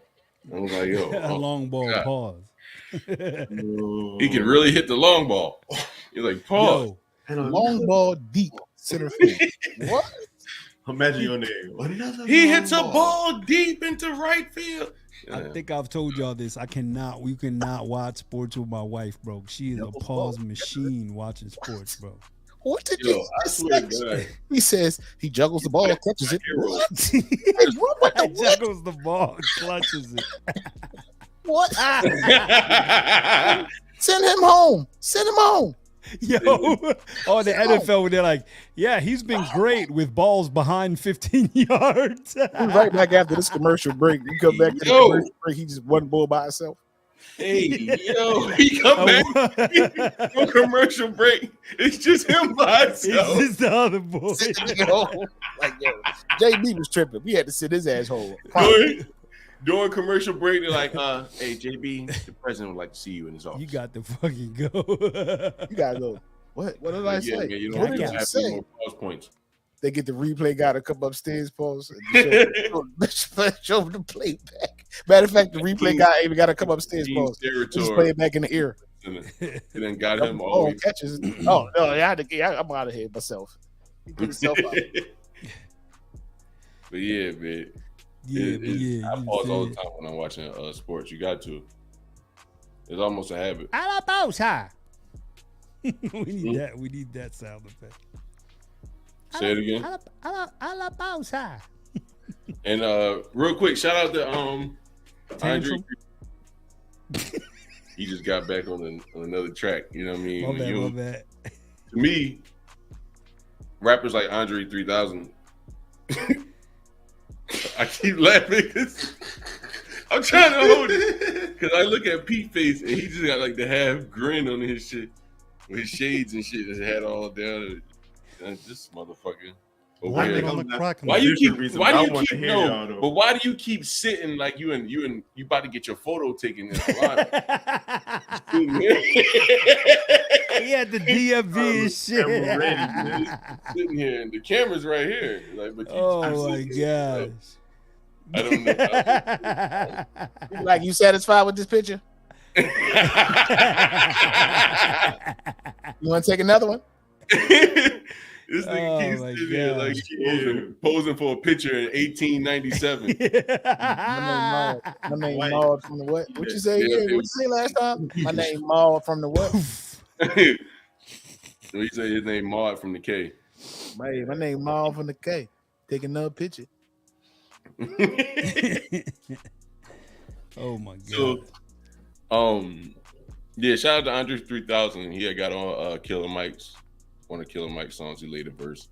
I was like, yo, A long ball God. pause. He can really hit the long ball. You're like, pause. Yo, Long ball deep center field. What? Imagine your name. Another He long hits a ball deep into right field. I think I've told y'all this. We cannot watch sports with my wife, bro. She is a pause machine watching sports, bro. What did Yo, you I just swear to say? God. He says he juggles the ball, catches it. Hero. What? What the what? Juggles the ball, clutches it. What? Send him home. Send him home. Yo, oh, the NFL, when they're like, yeah, he's been great with balls behind 15 yards. Right back after this commercial break. You come back to the Yo. commercial break. He just one ball by himself. Hey, yo, he come back on commercial break. It's just him by It's himself. just the other boy. Like, yo, JB was tripping. We had to sit his asshole. During commercial break, they're like, hey, JB, the president would like to see you in his office. You got to fucking go. You gotta go. What did I say? Yeah, man, you What don't did have you to say? more pause points. They get the replay guy to come upstairs, pause, and show the playback. Matter of fact, the replay guy even got to come upstairs, pause. Just play it back in the ear. And then got him all catches. Oh no, I'm out of here myself. He put himself out. But yeah, man. I pause all the time when I'm watching sports. You got to. It's almost a habit. Alabosa. We need that sound effect. Say it again. Alabosa. And real quick, shout out to Andre. He just got back on another track. You know what I mean? My bad. To me, rappers like Andre 3000. I keep laughing because I'm trying to hold it. Because I look at Pete face and he just got like the half grin on his shit with his shades and shit. His head all down. This motherfucker. Why do you keep sitting like you about to get your photo taken in the line? He had the DFV and shit. Sitting here and the camera's right here. Like, but oh my gosh. I don't know. Like, you satisfied with this picture? You want to take another one? This nigga keeps sitting here like posing for a picture in 1897. My name Maud from the what? What you say? What you say last time? My name Maud from the what? So he said his name Maud from the K. My name Maud from the K. Take another picture. Oh my god. So, yeah, shout out to Andre 3000. He had got on Killer Mike's. One of Killer Mike's songs. He laid a verse.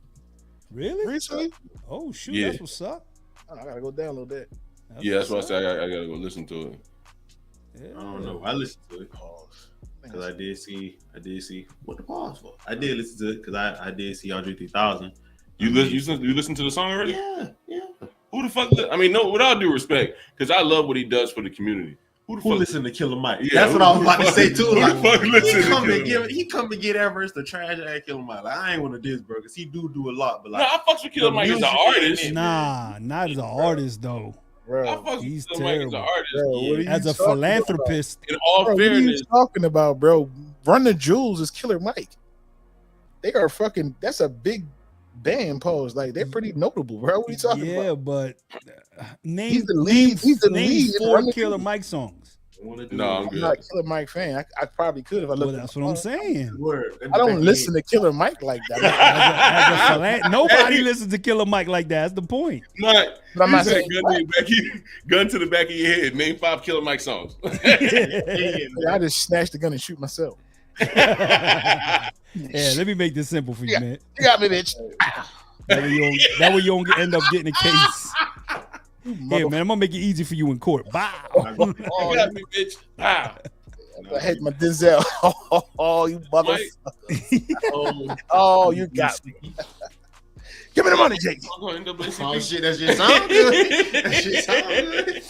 Really? Recently? Oh shoot, yeah. That's what's up. I gotta go down a little bit. That's why I said I gotta go listen to it. Yeah. I don't know. I listened to it because I did see what the pause for. I did listen to it because I did see Andre 3000. You listen to the song already? Yeah. Who the fuck? I mean, no. With all due respect, because I love what he does for the community. Who listen to Killer Mike? Yeah, that's what I was about to say too. Like, he come and get that verse the trash ass Killer Mike. Like, I ain't want to diss, bro, because he do a lot. But like, no, I fucks with Killer Mike as an artist. Nah, not as an artist though. Bro, he's terrible. As an artist. Bro, as a philanthropist. In all fairness, what are you talking about, bro? Run the Jewels is Killer Mike. They are fucking. That's a big band pose. Like, they're pretty notable, bro. What are you talking about? Yeah, but he's the lead. He's the lead. 4 Killer Mike songs. No, I'm not a Killer Mike fan. I probably could if I looked. Well, that's what I'm saying. I don't listen to Killer Mike like that. Nobody listens to Killer Mike like that. That's the point. But I'm not saying gun to the back of your head. Name 5 Killer Mike songs. I just snatch the gun and shoot myself. Yeah, let me make this simple for you, man. You got me, bitch. That way you don't end up getting a case. Yeah, man, I'm gonna make it easy for you in court. Bow. You got me, bitch. Bow. I hate my Denzel. Oh, you motherfucker. Oh, you got me. Give me the money, Jake. Oh shit, that shit sound good. That shit sound good.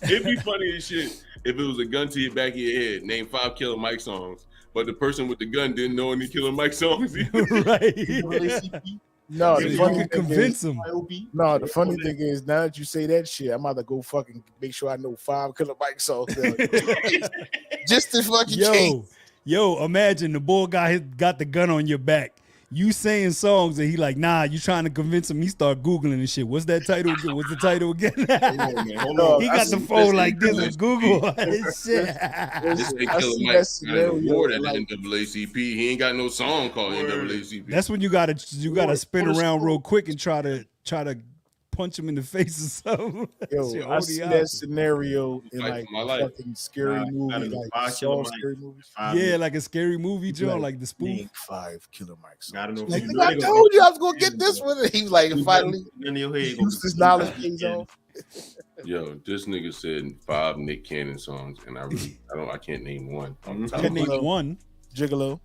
It'd be funny as shit if it was a gun to your back of your head. Name 5 Killer Mike songs, but the person with the gun didn't know any Killer Mike songs. Right. No, the funny thing convince him. No, the funny thing is, now that you say that shit, I'm about to go fucking make sure I know 5 Killer Mike songs. Just to fucking change. Yo, imagine the boy got the gun on your back. You saying songs and he like, nah, you trying to convince him. He start Googling and shit. What's that title again? What's the title again? Hold on. He got the phone like this and Google shit. This ain't Killer Mike more than the NAACP. He ain't got no song called NAACP. That's when you gotta spin around real quick and try to punch him in the face or something. Yo, I see that scenario in like fucking scary movie, like scary movies. Yeah, like a scary movie, Joe, like the spoof. 5 Killer Mike songs. Gotta know. Like, I told you I was gonna get this one. He was like, finally, use this knowledge pays off. Yo, this nigga said 5 Nick Cannon songs, and I can't name one. Can't name one. Gigolo.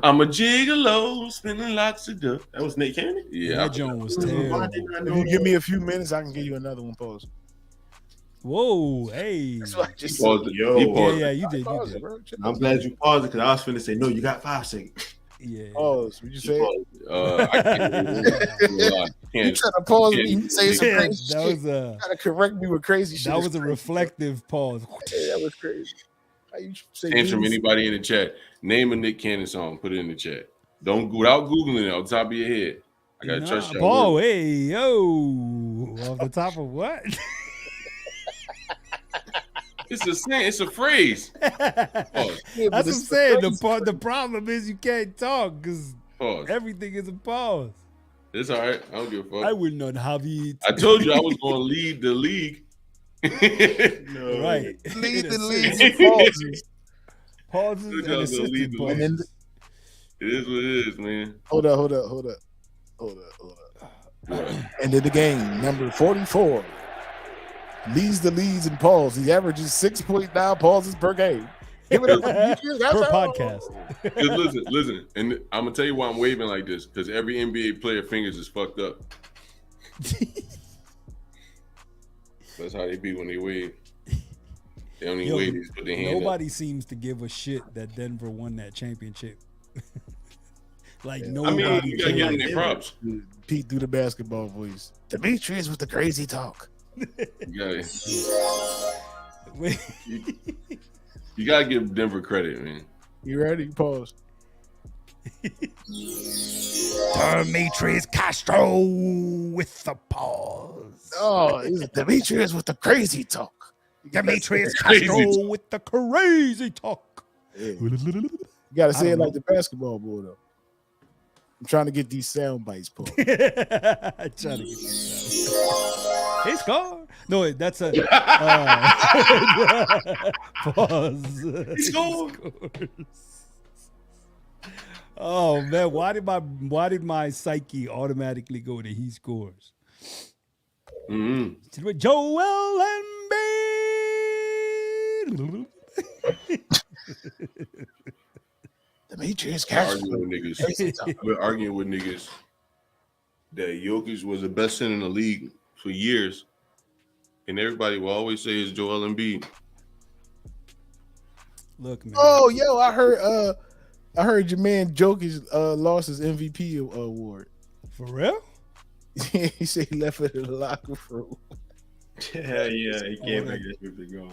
I'm a gigolo, spinning lots of dough. That was Nick Cannon? Yeah. That joint was terrible. If you give me a few minutes, I can give you another one. Pause. Whoa, hey. That's what I just said. Yeah, you did. I'm glad you paused it because I was finna say, no, you got 5 seconds. Yeah. Pause. What you say? I can't. You trying to pause me? You say some Yeah, crazy that shit. was You gotta correct me with crazy shit. that It's was a crazy, reflective pause. bro. Yeah, that was crazy. How you say Answer from these? anybody in the chat. Name a Nick Cannon song. Put it in the chat. Don't without googling it on top of your head. I gotta trust y'all. Paul, hey, yo, off the top of what? It's a saying. It's a phrase. Pause. That's what I'm saying. The problem is you can't talk because everything is a pause. It's all right. I don't give a fuck. I will not have it. I told you I was going to lead the league. No. Right. Lead the league. Pauses. Pauses and assistant pauses. It is what it is, man. Hold up. End of the game, number 44. Leads the leads in pauses. He averages 6.9 pauses per game. Give it up per podcast. Listen, and I'm gonna tell you why I'm waving like this, because every NBA player fingers is fucked up. That's how they be when they wave. They don't even wave, they just put their hand nobody up. seems to give a shit that Denver won that championship. Like nobody. I mean, you gotta give them their props. Pete through the basketball voice. Demetrius with the crazy talk. You gotta give Denver credit, man. You ready? Pause. Demetrius Castro with the pause. Oh, it's Demetrius with the crazy talk. Demetrius Castro with the crazy talk. Yeah. You gotta say it like the basketball boy, though. I'm trying to get these sound bites, Paul. He scored. No, that's a pause. He scored. Oh man, why did my psyche automatically go to he scores? Mm-hmm. Joel Embiid. Demetrius I've been arguing with niggas that Jokic was the best center in the league for years, and everybody will always say it's Joel Embiid. Look, man. Oh, yo, I heard your man Jokic lost his MVP award. For real? He said he left it in the locker room. Yeah, he can't make that shit go.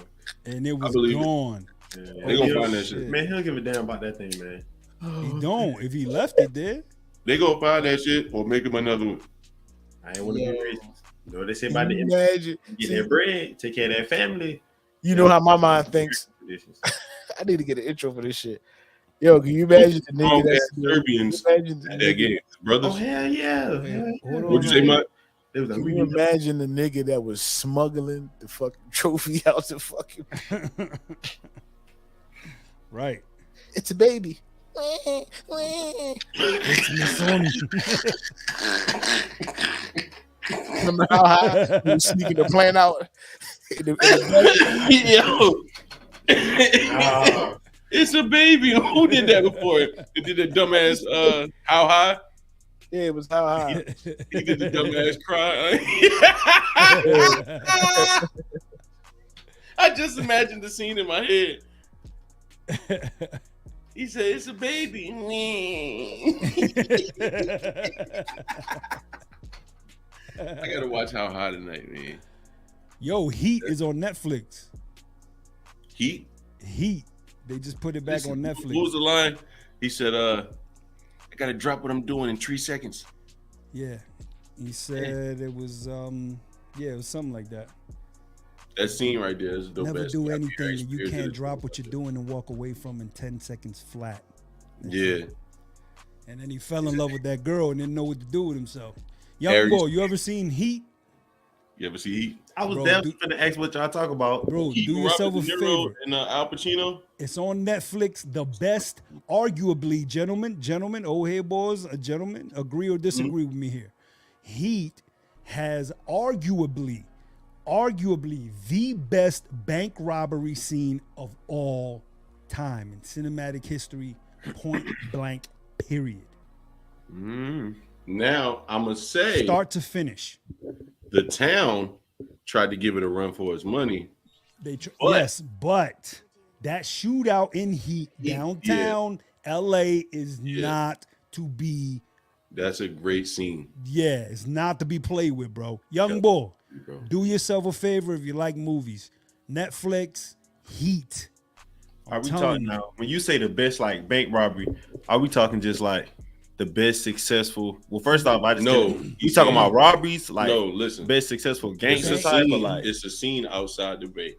And it was gone. Yeah. They gonna find that shit. Man, he don't give a damn about that thing, man. He don't. If he left it there, they gonna find that shit or make him another one. I ain't want to be racist. You know what they say about the get their bread, take care of their family. You know how my mind thinks. I need to get an intro for this shit. Yo, can you imagine the nigga that's Serbians at that game, brothers? Oh hell yeah! What'd you say, Mike? Can you imagine the nigga that was smuggling the fucking trophy out the fucking right? It's a baby. It's my son. Remember how high he was sneaking the plane out? Yo, it's a baby. Who did that before? It did the dumbass how high? Yeah, it was how high. He did the dumbass cry. I just imagined the scene in my head. He said, "It's a baby." I gotta watch How High tonight, man. Yo, Heat is on Netflix. Heat. They just put it back on Netflix. What was the line? He said, "I gotta drop what I'm doing in 3 seconds." Yeah, he said it was it was something like that. That scene right there is dope. Never do anything that you can't drop what you're doing and walk away from in 10 seconds flat. Yeah. And then he fell in love with that girl and didn't know what to do with himself. Young boy, you ever seen Heat? You ever see Heat? I was definitely finna ask what y'all talk about. Bro, Heat, do yourself a Robert De favor. Niro and Al Pacino. It's on Netflix. The best, arguably, gentlemen, old head boys, gentlemen, agree or disagree with me here. Heat has arguably the best bank robbery scene of all time in cinematic history, point blank, period. Now, I'm going to say, start to finish, the town tried to give it a run for its money. Yes, but that shootout in Heat downtown LA is not to be. That's a great scene. Yeah, it's not to be played with, bro. Young boy, do yourself a favor if you like movies. Netflix, Heat. Are we talking now? When you say the best like bank robbery, are we talking just like the best successful? Well, first off, I just you talking about robberies, like listen, best successful gangster type, but like it's a scene outside the bank,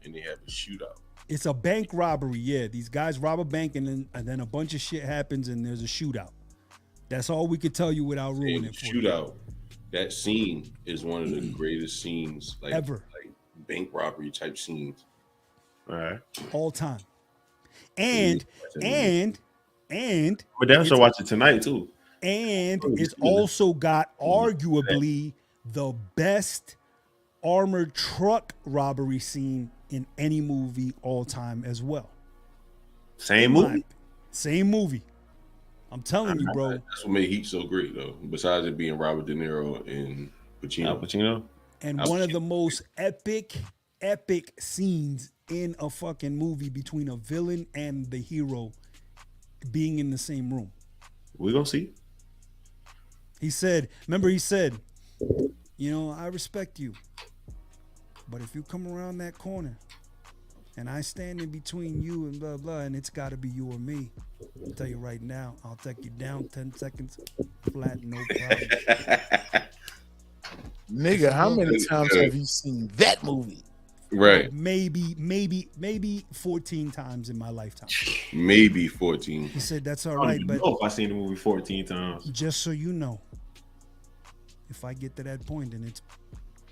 and they have a shootout. It's a bank robbery. Yeah, these guys rob a bank, and then a bunch of shit happens, and there's a shootout. That's all we could tell you without ruining it. Shootout. That scene is one of the greatest scenes ever, like bank robbery type scenes. All right, all time. And but that's to watch it tonight too. And it's also got arguably the best armored truck robbery scene in any movie all time as well. Same movie. I'm telling you, bro. That's what made Heat so great, though. Besides it being Robert De Niro and Pacino. And one of the most epic scenes in a fucking movie between a villain and the hero being in the same room. We're gonna see. He said, you know, I respect you, but if you come around that corner and I stand in between you and blah, blah, and it's got to be you or me, I'll tell you right now, I'll take you down 10 seconds flat, no problem. Nigga, how many times have you seen that movie? Right. Maybe 14 times in my lifetime. Maybe 14. He said, that's all I right, don't but know if I've seen the movie 14 times. Just so you know, if I get to that point and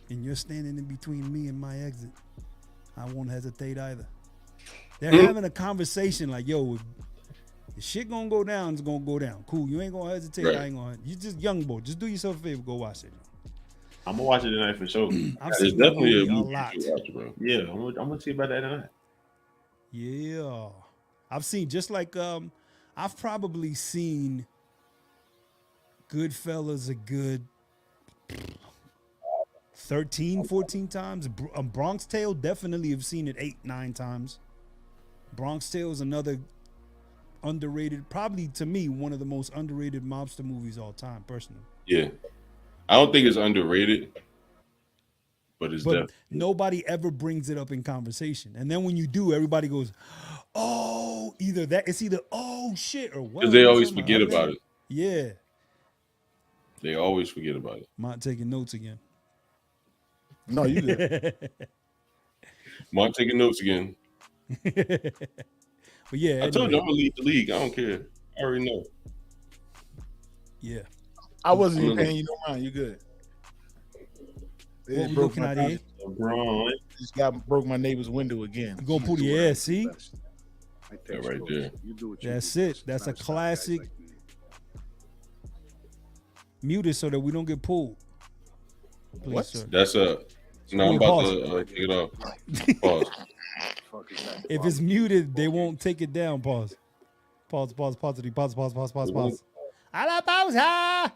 you're standing in between me and my exit, I won't hesitate either. They're having a conversation like, yo, if shit gonna go down, it's gonna go down. Cool, you ain't gonna hesitate. Right. I ain't gonna. You just young boy. Just do yourself a favor. Go watch it. I'm gonna watch it tonight for sure. I've seen definitely a lot. Bro. Yeah, I'm gonna see about that tonight. Yeah, I've seen just like I've probably seen Goodfellas a good 13, 14 times. Bronx Tale, definitely have seen it 8, 9 times. Bronx Tale is another underrated, probably to me, one of the most underrated mobster movies all time, personally. Yeah. I don't think it's underrated, but it's definitely. Nobody ever brings it up in conversation. And then when you do, everybody goes, oh, it's either, oh, shit, or what? Because they always forget about it. Yeah. They always forget about it. Mont taking notes again. No, you good. Mont taking notes again. But yeah, I told you I'm gonna lead the league. I don't care. I already know. Yeah. I wasn't even paying you no mind. You good. What we looking at here? This guy broke my neighbor's window again. You gonna put the ass, see? That right there. That's it. That's a classic. Mute it so that we don't get pulled. Please, What? sir. That's a. No, I'm about to take it off. Pause. If it's muted, they won't take it down. Pause. Pause. A la pausa.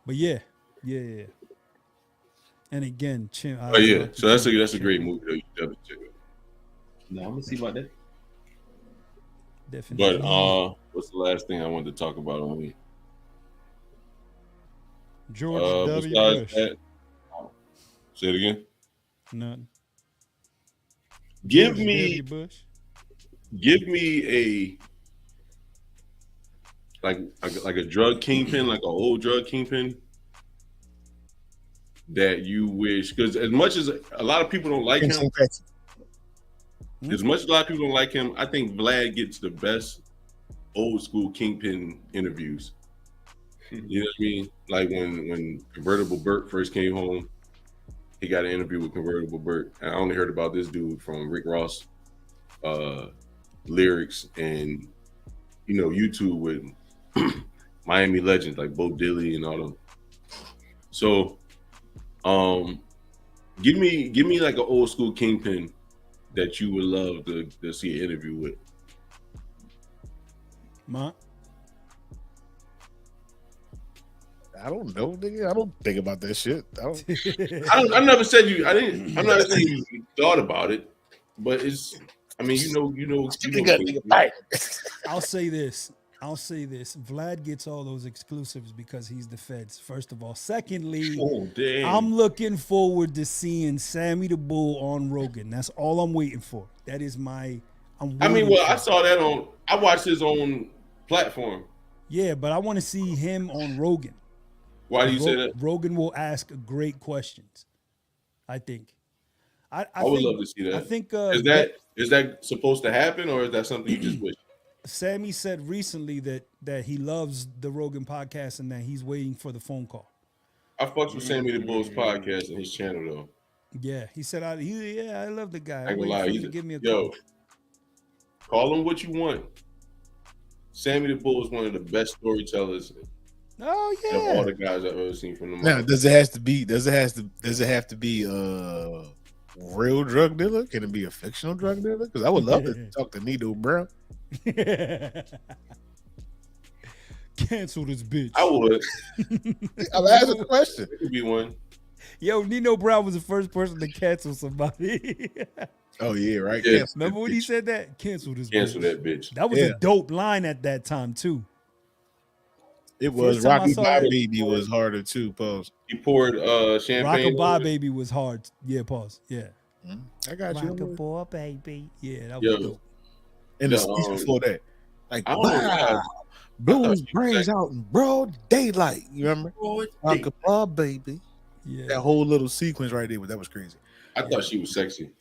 But yeah. And again, Oh yeah, so that's a great movie. Though. You definitely check it. No, I'm gonna see about that. Definitely. But what's the last thing I wanted to talk about on here? George W. Bush. That, say it again. None. Give George me W. Bush. like a drug kingpin, like an old drug kingpin that you wish, because as much as a lot of people don't like him, as much as a lot of people don't like him, I think Vlad gets the best old school kingpin interviews. You know what I mean? Like when Convertible Burt first came home, he got an interview with Convertible Burt. And I only heard about this dude from Rick Ross lyrics and YouTube with Miami legends like Bo Diddley and all them. So give me like an old school kingpin that you would love to see an interview with. Ma? I don't know, nigga. I don't think about that shit. I never said you. I'm not saying you thought about it, but it's I mean, you know. Nigga, bite. I'll say this. Vlad gets all those exclusives because he's the feds, first of all. Secondly, Oh, damn. I'm looking forward to seeing Sammy the Bull on Rogan. That's all I'm waiting for. That is my. I saw that on. I watched his own platform. Yeah, but I want to see him on Rogan. Why do you say that? Rogan will ask great questions. I think. I would love to see that. I think is that supposed to happen, or is that something you just wish? Sammy said recently that he loves the Rogan podcast and that he's waiting for the phone call. I fucked with Sammy the Bull's podcast and his channel though. Yeah, he said, I love the guy. I ain't gonna lie, give me a call. Call him what you want. Sammy the Bull is one of the best storytellers. Oh yeah, of all the guys I've ever seen from the. Now, does it have to be a real drug dealer? Can it be a fictional drug dealer? Because I would love to talk to Nino Brown. Cancel this bitch. I would. I'm asking a question. It could be one. Yo, Nino Brown was the first person to cancel somebody. Oh yeah, right. Yeah. Remember when he said that? Cancel this. Cancel bitch. that bitch. That was a dope line at that time too. It was. Rocky Bye Baby was harder too. Pause. He poured champagne. Rock-a-bye Baby was hard. Yeah, pause. Yeah. I got you. Rock-a-bye Baby. Yeah, that was dope. And the speech before that, like, wow, blew his brains out in broad daylight. You remember? Rock-a-bye Baby. Yeah. That whole little sequence right there, that was crazy. I thought she was sexy.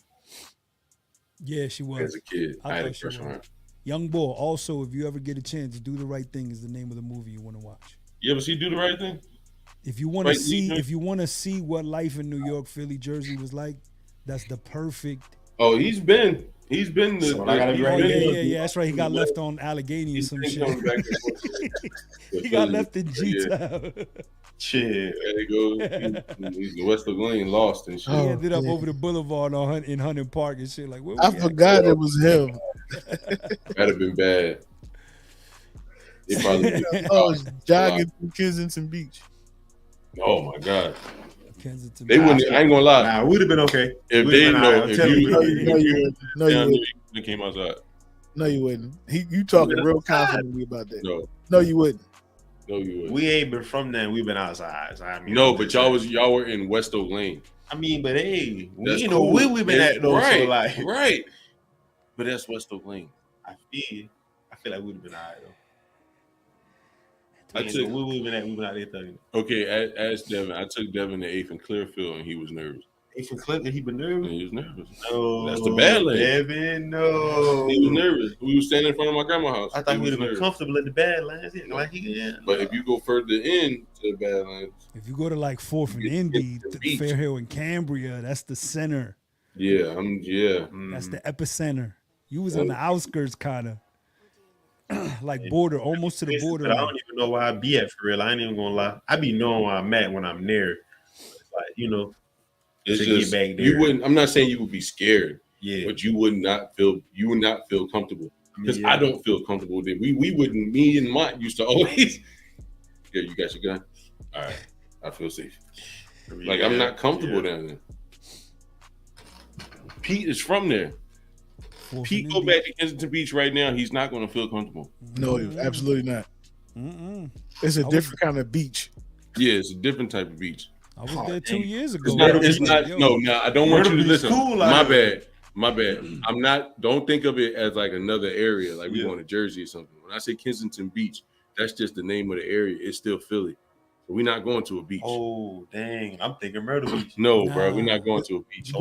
Yeah, she was. As a kid, I had a crush on her. Young Boy. Also, if you ever get a chance, Do the Right Thing is the name of the movie you want to watch. You ever see Do the Right Thing? If you want to see what life in New York, Philly, Jersey was like, that's the perfect. Oh, he's been the. Yeah. That's right. He got left on Allegheny or some shit. He got left in G-Town. Shit. There he goes. He's the West of Lane lost and shit. He ended up over the boulevard in Hunting Park and shit. Like, I forgot it was him. That'd have been bad. It probably jogging through Kensington Beach. Oh my God. Kensington. They wouldn't. I ain't gonna lie. Nah, would have been okay. If they know, if you wouldn't. Came outside. No, you wouldn't. You talking real confidently about that. No, you wouldn't. No, you wouldn't. We ain't been from there. We've been outside. So, I mean, no, but y'all were in West Oak Lane. I mean, but hey, that's know where we've been at though. Right, so like, right. But that's West Oak Lane. I feel like we'd have been alright though. Where we've been out there thugging. Okay, ask Devin. I took Devin to 8th and Clearfield, and he was nervous. 8th and Clearfield, he been nervous. He was nervous. No, that's the Badlands. Devin, no, he was nervous. We were standing in front of my grandma's house. I thought we would have been comfortable in the Badlands. But if you go further in to the Badlands, if you go to like 4th and Indy, Fair Hill and Cambria, that's the center. Yeah, That's the epicenter. You was on the outskirts, kind of. Like border, almost to the border. I don't even know where I be at for real. I ain't even gonna lie. I be knowing where I'm at when I'm near. Like, it's to just, get back there. You wouldn't. I'm not saying you would be scared. Yeah, but you would not feel comfortable because I don't feel comfortable. Then we wouldn't. Me and Mont used to always. Yeah, you got your gun. All right, I feel safe. Like I'm not comfortable down there. Pete is from there. Pete go back to Kensington Beach right now. He's not going to feel comfortable. No, absolutely not. It's a different kind of beach. Yeah, it's a different type of beach. I was there 2 years ago. It's not. No, I don't want you to listen. Cool, my bad. I'm not. Don't think of it as like another area, like we going to Jersey or something. When I say Kensington Beach, that's just the name of the area. It's still Philly. So we're not going to a beach. Oh dang! I'm thinking Myrtle Beach. No, bro, we're not going to a beach.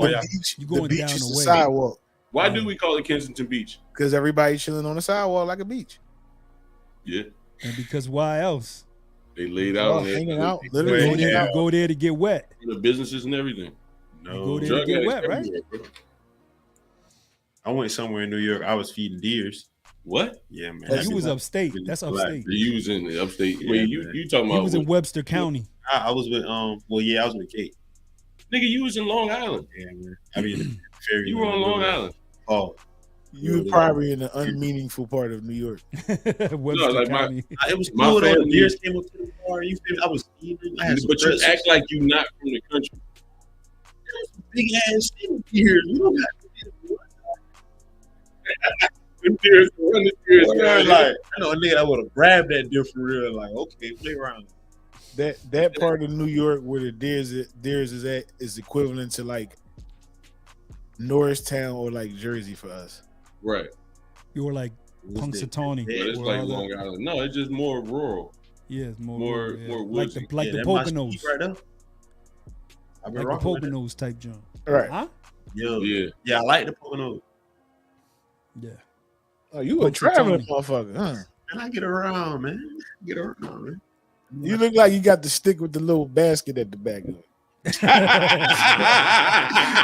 You going the beach down is the the way. sidewalk. Why do we call it Kensington Beach? Because everybody's chilling on the sidewalk like a beach. Yeah. And because why else? They laid out, hanging out. Literally, you go there to get wet. The businesses and everything. No, you go there to get wet, right? I went somewhere in New York. I was feeding deers. What? Yeah, man. Oh, you was upstate. That's upstate. You was in the upstate. Yeah, wait, you talking about? He was in Webster County. I was with I was with Kate. Nigga, you was in Long Island. Yeah, man. I mean, you were on Long Island. Oh, you were probably in an unmeaningful part of New York. Webster County. It was cool. The deers came up to the bar. You feel? I was eating. But you act like you not from the country. Big ass deers. You don't got. Like, I know a nigga that would have grabbed that deer for real. Like, okay, play around. That part of New York where the Deers is at is equivalent to like Norristown or like Jersey for us. Right. You were like Punxsutawney. But it's like Long Island. No, it's just more rural. Yeah, it's more rural, yeah. more like woodsy. the that Poconos. Right there. I've been Like the rocking with Poconos type jump. Right. Huh? Yeah, I like the Poconos. Yeah. Oh, you a traveling motherfucker, huh? And I get around, man. Man. You look like you got the stick with the little basket at the back of it.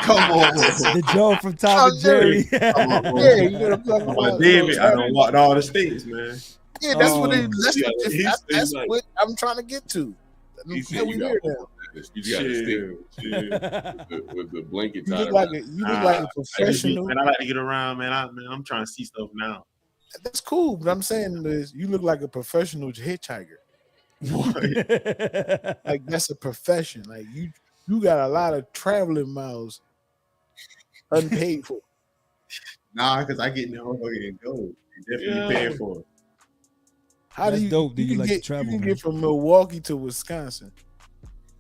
Come on. The Joe from Tom and Jerry. Yeah, you gotta plug I'm a David. I done walked all the states, man. Yeah, that's what that's like, what I'm trying to get to. He said you got to stick with the blanket You tied look like around. a professional. And I like to get around, man. I'm trying to see stuff now. That's cool, but I'm saying is you look like a professional hitchhiker. Like that's a profession. Like you got a lot of traveling miles unpaid for. Nah, because I get in the motherfucker and go. You definitely paying for it. How That's do you dope that you like to get, travel, You can man. get from Milwaukee to Wisconsin,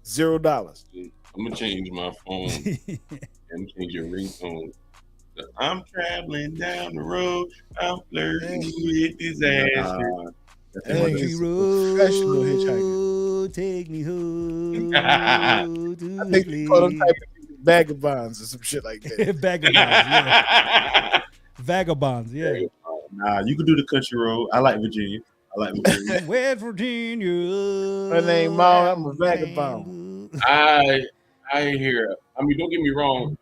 $0. I'm gonna change my phone. I'm change your ringtone. I'm traveling down the road. I'm flirting with disaster. Country Professional hitchhiker. road, take me home. I think they call them type of vagabonds or some shit like that. Vagabonds, yeah. Vagabonds, yeah. Nah, you can do the country road. I like Virginia. West Virginia. My name Ma. I'm a vagabond. I hear. I mean, don't get me wrong.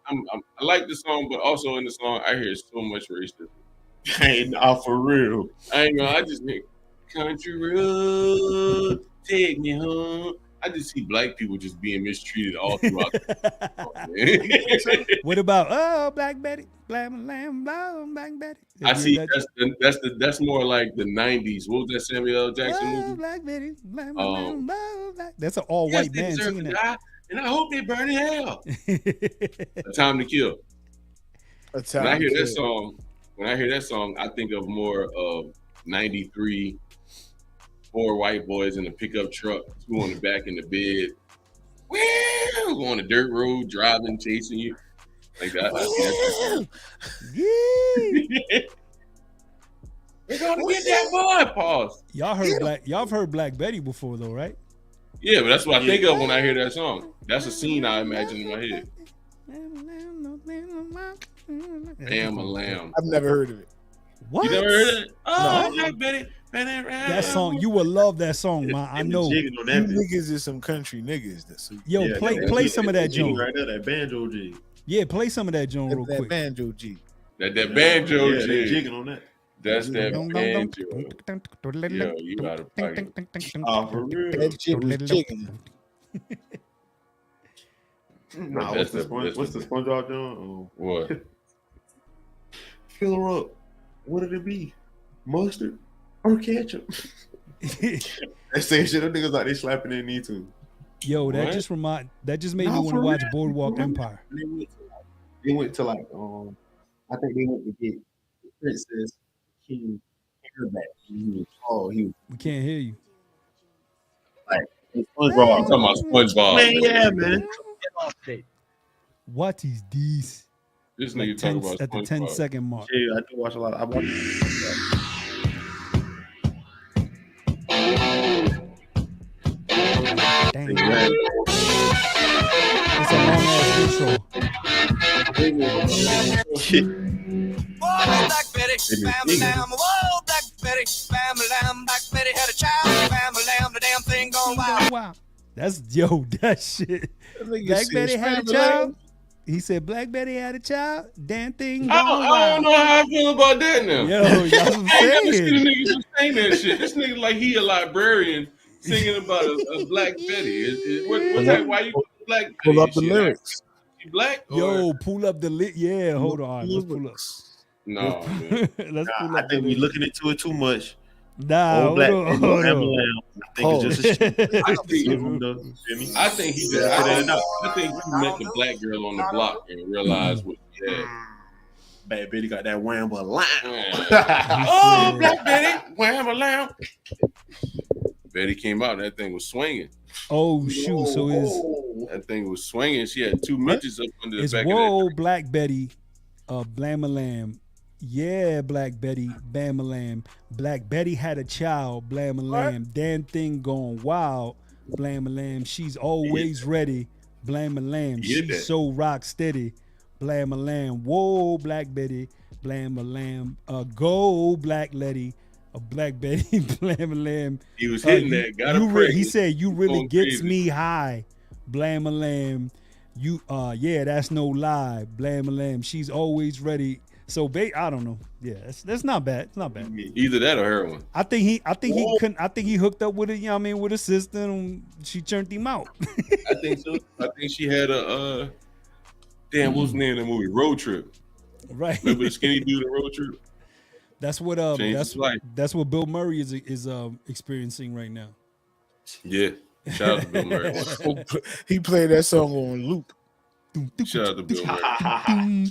I like the song, but also in the song, I hear so much racism. Hey, for real. I just think country road, take me home. I just see black people just being mistreated all throughout. What about Black Betty, Black Betty? I see that's more like the '90s. What was that Samuel L. Jackson movie? Black Betty, Black. That's an all-white man singing that. And I hope they burn in hell. A Time to Kill. When I hear that song, I think of more of '93. 4 white boys in a pickup truck, 2 on the back in the bed. Woo! On a dirt road, driving, chasing you. Like that. We're gonna get that boy. Pause. Y'all heard Black Betty before though, right? Yeah, but that's what I think of when I hear that song. That's a scene I imagine in my head. Am a lamb. I've never heard of it. What? You never heard it? Oh, No. Black Betty. That song, you will love that song, man. I know. You niggas is some country niggas. Yo, play some of that joint. Right there, that banjo G. Yeah, play some of that joint real quick. Banjo G. That banjo G. G. Jigging on that. That's that banjo. Yo, you out of pocket. Oh, for real. That shit was jigging. Nah, what's the SpongeBob doing? What? Fill her up. What did it be? Mustard or ketchup? That same shit. Them niggas like they slapping their knee too. Yo, that just made me want to watch Boardwalk Empire. They went to like I think they went to get the Princess King hair back. He was tall. We can't hear you. Like SpongeBob. I'm talking about SpongeBob. Man, yeah, man. What is this? This nigga talking about at the 10-second mark. Yeah, I do watch a lot. I watch. Dang. It's a long ass intro. Whoa, Black Betty, family lamb. Whoa, Black Betty, family lamb. Black Betty had a child, family lamb. The damn thing gone wild. Wow. That shit. Black Betty had a child. He said Black Betty had a child. Damn thing gone wild. I don't know how I feel about that now. Yo, y'all saying. I never seen a nigga just saying that shit. This nigga like he a librarian singing about a Black Betty. Why you Black Betty? Pull up the lyrics. You black? Yo, pull up the lit. Yeah, hold on. Let's pull up. No, man. Let's pull up. I think we looking into it too much. Nah, Black hold on. I think it's just a shit. I think he did. I think he met the black girl on the block and realized what he had. Bad Betty got that whammer lamb. Oh, Black Betty, whammer lamb. Betty came out and that thing was swinging. Oh shoot! So that thing was swinging. She had two midgets up under the back whoa, of that. Black Betty, Blam-a-lam. Yeah, Black Betty, Bam-a-lam. Black Betty had a child, Blam-a-lam. Damn thing going wild, Blam-a-lam. She's always ready, Blam-a-lam. She's so rock steady, Blam-a-lam. Whoa, Black Betty, Blam-a-lam. Go, Black Letty. Black Betty, Blam-a-lam. He was hitting that. Got her pregnant. He said, "You really gets me high, Blam-a-lam. You, yeah, that's no lie, Blam-a-lam. She's always ready." So, I don't know. Yeah, that's not bad. It's not bad. Either that or heroin. I think he couldn't. I think he hooked up with with a sister, and she turned him out. I think so. I think she had a what's the name of the movie? Road Trip. Right. Remember the skinny dude in Road Trip? That's what that's what Bill Murray is experiencing right now. Yeah. Shout out to Bill Murray. He played that song on loop. Shout out to Bill Murray.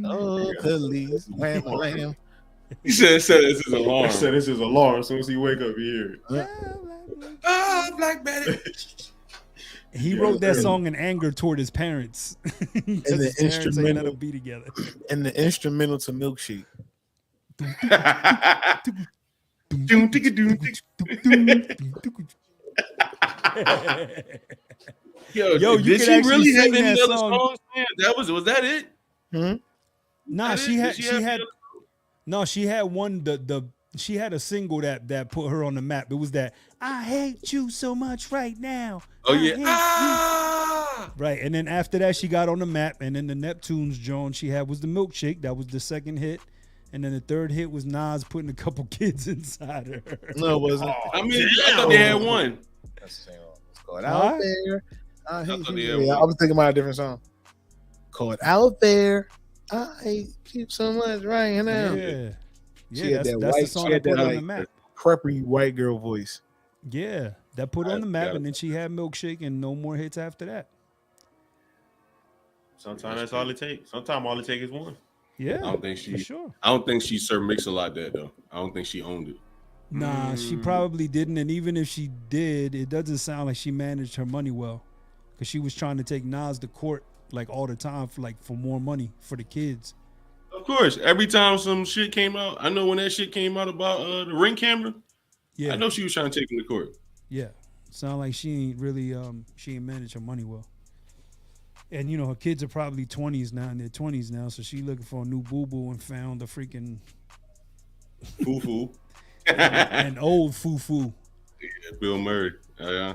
Oh, police, wham, wham. He said this is his alarm. He said this is alarm. As soon as he wake up, you hear it. Oh, Black Betty. He wrote that song in anger toward his parents. And the instrumental be together. And the instrumental to Milkshake. Yo, did she really have any other songs? Was that it? Nah, she had one. She had a single that put her on the map. It was that "I hate you so much right now." Oh yeah, right. And then after that, she got on the map. And then the Neptunes joint she had was the Milkshake. That was the second hit. And then the third hit was Nas putting a couple kids inside her. No, it wasn't. I mean, I thought they had one. That's the same one. It's called Out There. I was thinking about a different song. Called Out There. I hate you so much right now. Yeah. She had that white, the song that put on the map. Preppy white girl voice. Yeah, that put on the map, and then she had Milkshake, and no more hits after that. Sometimes that's all it takes. Sometimes all it takes is one. Yeah, I don't think she. For sure. I don't think she Sir Mix-a-Lot that though. I don't think she owned it. Nah, she probably didn't, and even if she did, it doesn't sound like she managed her money well, because she was trying to take Nas to court like all the time for more money for the kids. Of course, every time some shit came out, I know when that shit came out about the Ring camera. Yeah, I know she was trying to take him to court. Yeah, sound like she ain't really she ain't managed her money well. And her kids are probably 20s now, in their 20s now, so she looking for a new boo boo and found a freaking foo an old foo. Yeah, Bill Murray. Yeah.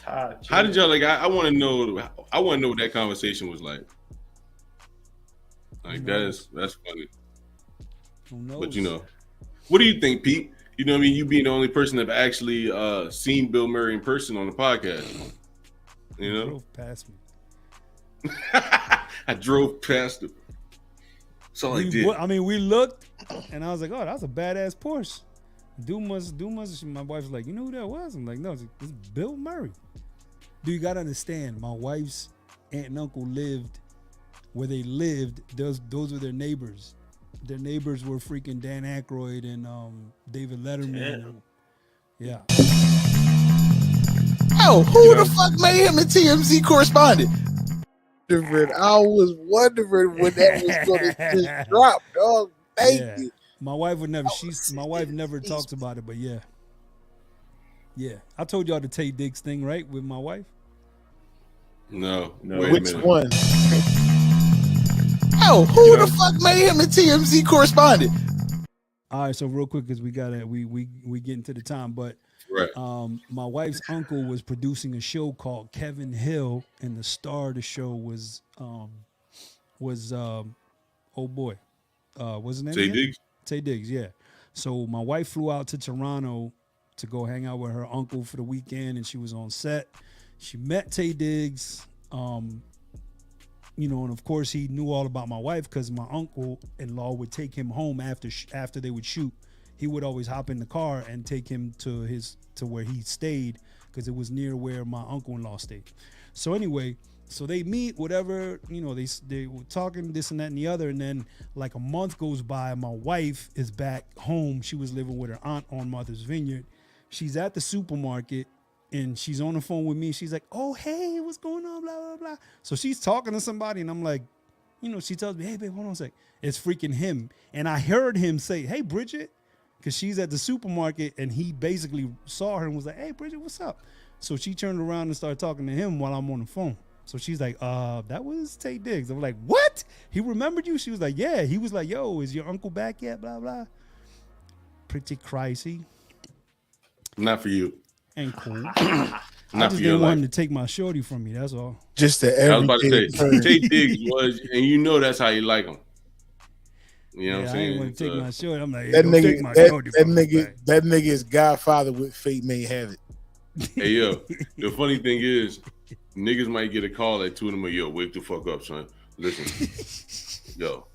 How did y'all I want to know? I want to know what that conversation was like. Like that's funny. Who knows? But what do you think, Pete? You know what I mean? You being the only person that actually seen Bill Murray in person on the podcast. You know? Drove past me. I drove past him. So I did. I mean, we looked, and I was like, "Oh, that's a badass Porsche." Dumas. My wife's like, "You know who that was?" I'm like, "No, it's Bill Murray." Dude, you gotta understand. My wife's aunt and uncle lived where they lived. Those were their neighbors. Their neighbors were freaking Dan Aykroyd and David Letterman. Yeah. Oh, who the fuck made him a TMZ correspondent? I was wondering when that was going to just drop, dog. Thank you. My wife would never. My wife never talks about it, but yeah. I told y'all the Tay Diggs thing, right, with my wife. No. Which one? Oh, who the fuck made him a TMZ correspondent? All right, so real quick, because we get into the time, but right. My wife's uncle was producing a show called Kevin Hill, and the star of the show was what's his name? Tay Diggs. Tay Diggs, yeah. So my wife flew out to Toronto to go hang out with her uncle for the weekend, and she was on set. She met Tay Diggs, and of course he knew all about my wife because my uncle-in-law would take him home after they would shoot. He would always hop in the car and take him to where he stayed because it was near where my uncle-in-law stayed. So anyway, So they meet, whatever, they were talking this and that and the other, and then like a month goes by. My wife is back home. She was living with her aunt on Martha's Vineyard. She's at the supermarket, and she's on the phone with me. She's like, "Oh, hey, what's going on?" Blah blah blah. So she's talking to somebody, and I'm like, she tells me, "Hey, babe, hold on a sec." It's freaking him, and I heard him say, "Hey, Bridget," because she's at the supermarket, and he basically saw her and was like, "Hey, Bridget, what's up?" So she turned around and started talking to him while I'm on the phone. So she's like, that was Tay Diggs. I'm like, what? He remembered you? She was like, yeah. He was like, yo, is your uncle back yet? Blah, blah. Pretty crazy. Not for you. Ain't cool. I just didn't want him to take my shorty from me. That's all. Just the I was about to say, Tay Diggs was, and that's how you like him. You know what I'm saying? I didn't want to take my shorty. I'm like, that nigga is Godfather with Fate May Have It. Hey, yo, the funny thing is, niggas might get a call at 2 in the morning. Yo, wake the fuck up, son. Listen, yo,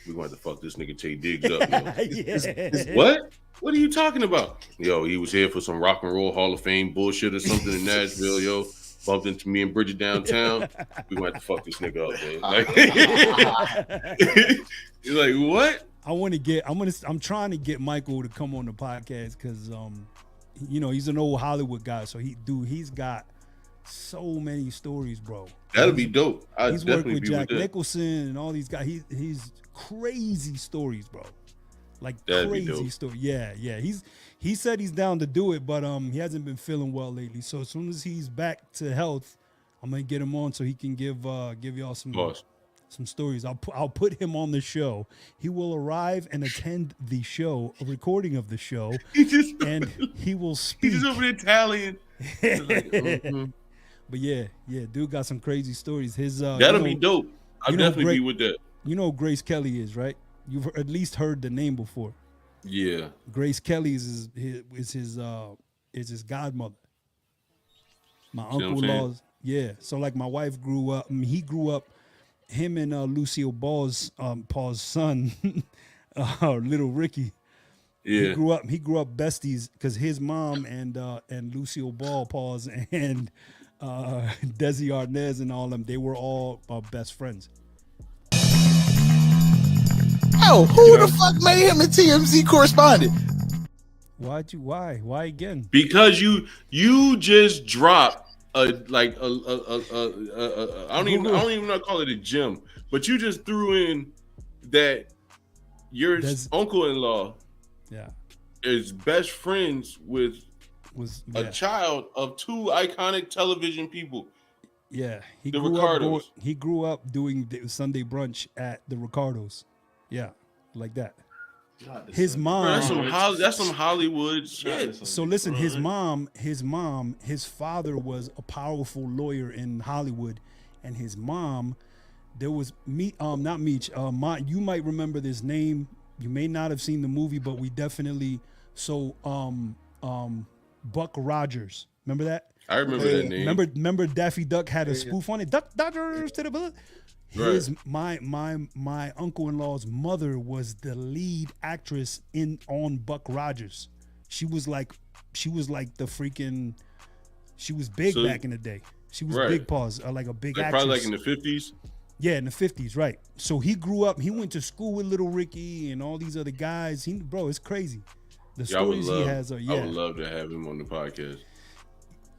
we going to fuck this nigga Tay Diggs up, yo. What? What are you talking about? Yo, he was here for some rock and roll Hall of Fame bullshit or something in Nashville, yo. Bumped into me and Bridget downtown. We going to fuck this nigga up, man. Like, he's like, what? I'm trying to get Michael to come on the podcast because he's an old Hollywood guy, so he's got so many stories, bro. That'll be dope. He's worked with Jack Nicholson and all these guys. He's crazy stories, bro. Like crazy story. Yeah. He said he's down to do it, but he hasn't been feeling well lately. So as soon as he's back to health, I'm gonna get him on so he can give y'all some stories. I'll put him on the show. He will arrive and attend the show, a recording of the show, and he will speak. He's over Italian. But yeah, dude got some crazy stories. His that'll be dope. I'll definitely be with that. You know who Grace Kelly is, right? You've at least heard the name before. Yeah. Grace Kelly is his godmother. My uncle-in-law's. Yeah. So like my wife grew up. He grew up. Him and Lucille Ball's Paul's son, little Ricky. Yeah. He grew up besties because his mom and Lucille Ball, Paul's, and Desi Arnaz and all them, they were all best friends. Oh, who the fuck made him a TMZ correspondent? Why again? Because you just dropped I don't even know how to call it a gem, but you just threw in that your uncle-in-law is best friends with a child of two iconic television people. Yeah, the Ricardos. He grew up doing the Sunday brunch at the Ricardos. Yeah, like that. His mom. That's some Hollywood shit. So listen, his father was a powerful lawyer in Hollywood, and his mom, there was not Meech. You might remember this name. You may not have seen the movie, but we definitely. So, Buck Rogers. Remember that? I remember that name. Remember Daffy Duck had a spoof on it. Duck Dodgers to the butt. My uncle-in-law's mother was the lead actress on Buck Rogers. She was like the freaking. She was big back in the day. She was big paws, like a big actress. Probably like in the 50s. Yeah, in the 50s, right? So he grew up. He went to school with Little Ricky and all these other guys. Bro, it's crazy. The stories he has are. I would love to have him on the podcast.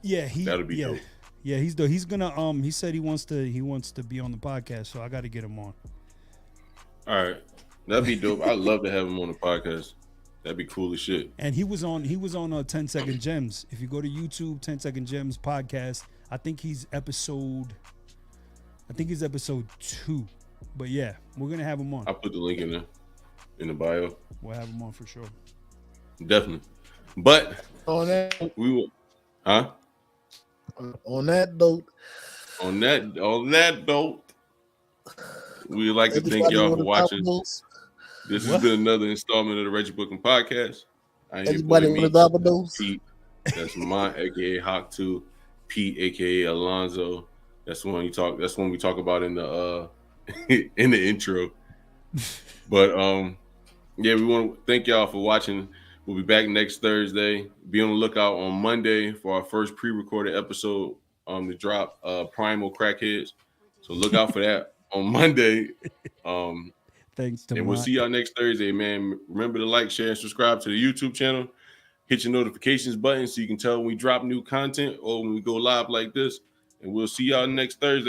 Yeah, that'll be dope. Yeah, he's gonna he said he wants to be on the podcast, so I got to get him on. All right, that'd be dope. I'd love to have him on the podcast. That'd be cool as shit. And he was on 10 Second Gems. If you go to YouTube, 10 Second Gems podcast, I think he's episode 2. But yeah, we're gonna have him on. I'll put the link in the bio. We'll have him on for sure. Definitely. But on that we will, huh? On that note, we'd like to thank y'all for watching. This has been another installment of the Reggie Bucum Podcast. I ain't Anybody want to Meech, Pete. That's Mont, aka Hawk 2, Pete, aka Alonzo. That's when we talk about in the in the intro. But yeah, we want to thank y'all for watching. We'll be back next Thursday. Be on the lookout on Monday for our first pre-recorded episode to drop Primal Crackheads. So look out for that on Monday. Thanks to And we'll Mont. see y'all next Thursday, man. Remember to like, share, and subscribe to the YouTube channel. Hit your notifications button so you can tell when we drop new content or when we go live like this. And we'll see y'all next Thursday.